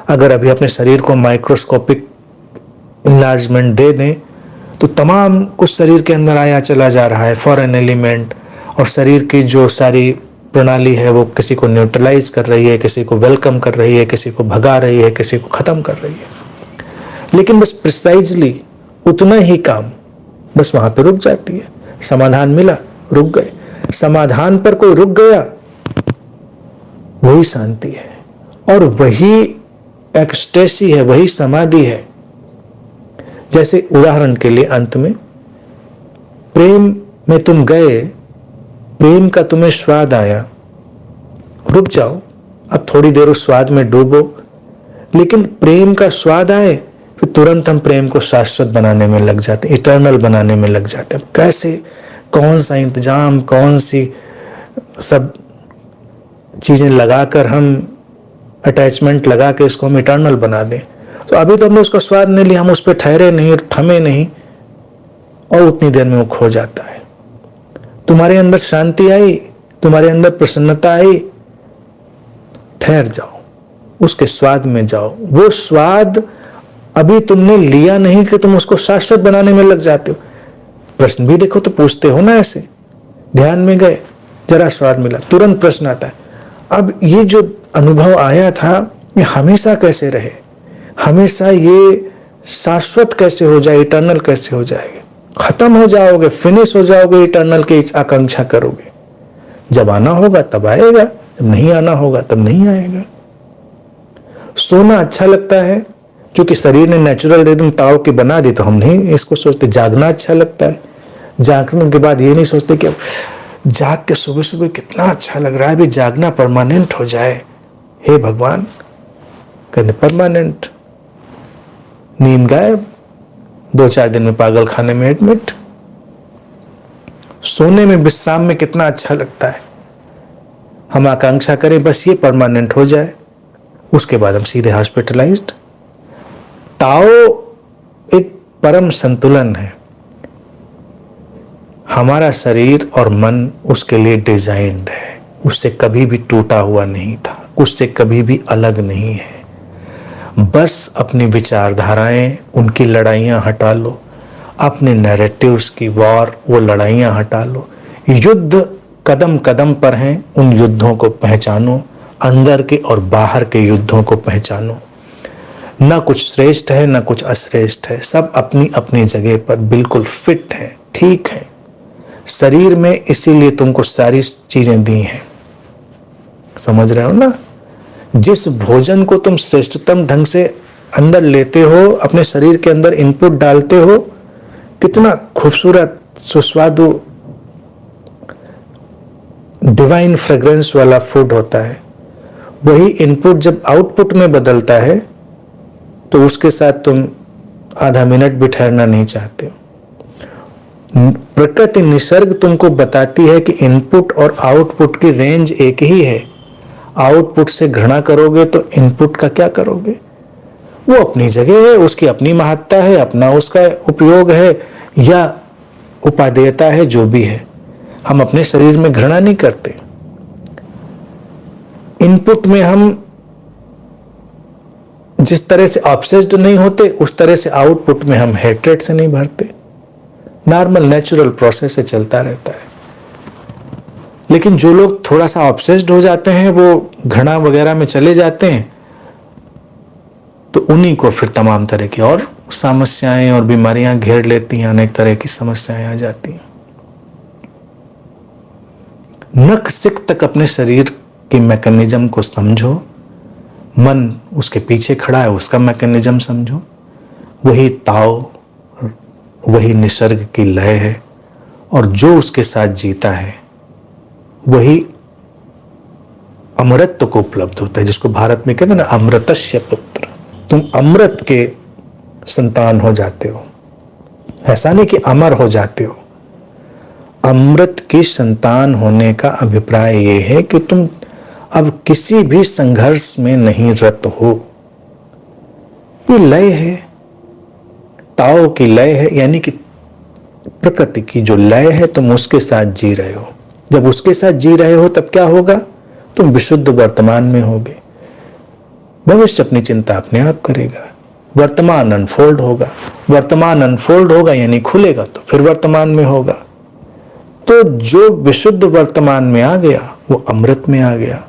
अगर अभी अपने शरीर को माइक्रोस्कोपिक इनलार्जमेंट दे दें तो तमाम कुछ शरीर के अंदर आया चला जा रहा है, फॉरेन एलिमेंट, और शरीर की जो सारी प्रणाली है वो किसी को न्यूट्रलाइज कर रही है, किसी को वेलकम कर रही है, किसी को भगा रही है, किसी को खत्म कर रही है। लेकिन बस प्रिसाइजली उतना ही काम बस वहां पे रुक जाती है। समाधान मिला, रुक गए। समाधान पर कोई रुक गया, वही शांति है और वही एक्सटेसी है, वही समाधि है। जैसे उदाहरण के लिए अंत में प्रेम में तुम गए, प्रेम का तुम्हें स्वाद आया, रुक जाओ, अब थोड़ी देर उस स्वाद में डूबो। लेकिन प्रेम का स्वाद आए फिर तुरंत हम प्रेम को शाश्वत बनाने में लग जाते हैं, इटर्नल बनाने में लग जाते हैं। कैसे, कौन सा इंतजाम, कौन सी सब चीजें लगाकर हम अटैचमेंट लगा के इसको हम इटर्नल बना दें। तो अभी तो हमने उसका स्वाद नहीं लिया, हम उस पर ठहरे नहीं और थमे नहीं, और उतनी देर में वो खो जाता है। तुम्हारे अंदर शांति आई, तुम्हारे अंदर प्रसन्नता आई, ठहर जाओ, उसके स्वाद में जाओ। वो स्वाद अभी तुमने लिया नहीं कि तुम उसको शाश्वत बनाने में लग जाते हो। प्रश्न भी देखो तो पूछते हो ना, ऐसे ध्यान में गए, जरा स्वाद मिला, तुरंत प्रश्न आता है, अब ये जो अनुभव आया था ये हमेशा कैसे रहे, हमेशा ये शाश्वत कैसे हो जाए, इटर्नल कैसे हो जाएगा। खत्म हो जाओगे, फिनिश हो जाओगे, इटर्नल की आकांक्षा करोगे। जब आना होगा तब आएगा, जब नहीं आना होगा तब नहीं आएगा। सोना अच्छा लगता है, क्योंकि शरीर ने नेचुरल रिदम ताव की बना दी, तो हम नहीं इसको सोचते। जागना अच्छा लगता है, जागने के बाद ये नहीं सोचते कि अब जाग के सुबह सुबह कितना अच्छा लग रहा है, अभी जागना परमानेंट हो जाए। हे भगवान, कहते परमानेंट, नींद गायब, 2-4 दिन में पागल खाने में एडमिट। सोने में, विश्राम में कितना अच्छा लगता है। हम आकांक्षा करें बस ये परमानेंट हो जाए, उसके बाद हम सीधे हॉस्पिटलाइज्ड। ताओ एक परम संतुलन है। हमारा शरीर और मन उसके लिए डिजाइंड है, उससे कभी भी टूटा हुआ नहीं था, उससे कभी भी अलग नहीं है। बस अपनी विचारधाराएं, उनकी लड़ाइयां हटा लो, अपने नैरेटिव्स की वॉर, वो लड़ाइयां हटा लो। युद्ध कदम कदम पर हैं, उन युद्धों को पहचानो, अंदर के और बाहर के युद्धों को पहचानो। न कुछ श्रेष्ठ है, न कुछ अश्रेष्ठ है, सब अपनी अपनी जगह पर बिल्कुल फिट है, ठीक है। शरीर में इसीलिए तुमको सारी चीजें दी हैं, समझ रहे हो ना। जिस भोजन को तुम श्रेष्ठतम ढंग से अंदर लेते हो, अपने शरीर के अंदर इनपुट डालते हो, कितना खूबसूरत सुस्वादु डिवाइन फ्रेग्रेंस वाला फूड होता है। वही इनपुट जब आउटपुट में बदलता है तो उसके साथ तुम आधा मिनट भी ठहरना नहीं चाहते। प्रकृति, निसर्ग तुमको बताती है कि इनपुट और आउटपुट की रेंज एक ही है। आउटपुट से घृणा करोगे तो इनपुट का क्या करोगे। वो अपनी जगह है, उसकी अपनी महत्ता है, अपना उसका उपयोग है या उपादेयता है, जो भी है। हम अपने शरीर में घृणा नहीं करते। इनपुट में हम जिस तरह से ऑब्सेस्ड नहीं होते, उस तरह से आउटपुट में हम हेट्रेड से नहीं भरते। नॉर्मल नेचुरल प्रोसेस से चलता रहता है। लेकिन जो लोग थोड़ा सा ऑब्सेस्ड हो जाते हैं, वो घृणा वगैरह में चले जाते हैं, तो उन्हीं को फिर तमाम तरह की और समस्याएं और बीमारियां घेर लेती हैं, अनेक तरह की समस्याएं आ जाती हैं। नख सिक तक अपने शरीर के मैकेनिज्म को समझो, मन उसके पीछे खड़ा है, उसका मैकेनिज्म समझो। वही ताओ, वही निसर्ग की लय है, और जो उसके साथ जीता है वही अमृत को उपलब्ध होता है, जिसको भारत में कहते हैं ना, अमृतस्य पुत्र। तुम अमृत के संतान हो जाते हो। ऐसा नहीं कि अमर हो जाते हो, अमृत की संतान होने का अभिप्राय ये है कि तुम अब किसी भी संघर्ष में नहीं रत हो। ये लय है, ताओ की लय है, यानी कि प्रकृति की जो लय है तुम उसके साथ जी रहे हो। जब उसके साथ जी रहे हो तब क्या होगा? तुम विशुद्ध वर्तमान में होगे। भविष्य अपनी चिंता अपने आप करेगा। वर्तमान अनफोल्ड होगा, वर्तमान अनफोल्ड होगा यानी खुलेगा तो फिर वर्तमान में होगा। तो जो विशुद्ध वर्तमान में आ गया वो अमृत में आ गया।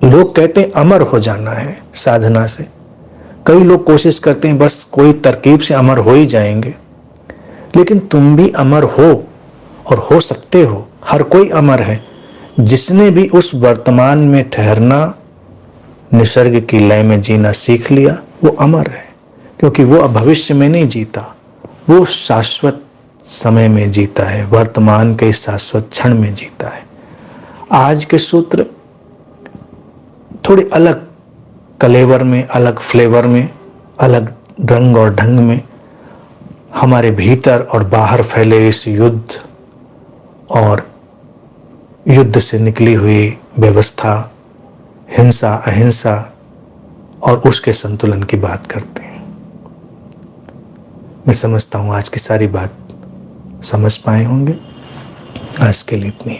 लोग कहते हैं अमर हो जाना है साधना से। कई लोग कोशिश करते हैं बस कोई तरकीब से अमर हो ही जाएंगे, लेकिन तुम भी अमर हो और हो सकते हो। हर कोई अमर है। जिसने भी उस वर्तमान में ठहरना, निसर्ग की लय में जीना सीख लिया, वो अमर है, क्योंकि वो अब भविष्य में नहीं जीता, वो शाश्वत समय में जीता है, वर्तमान के शाश्वत क्षण में जीता है। आज के सूत्र थोड़ी अलग कलेवर में, अलग फ्लेवर में, अलग रंग और ढंग में हमारे भीतर और बाहर फैले इस युद्ध और युद्ध से निकली हुई व्यवस्था, हिंसा अहिंसा और उसके संतुलन की बात करते हैं। मैं समझता हूं आज की सारी बात समझ पाए होंगे। आज के लिए इतनी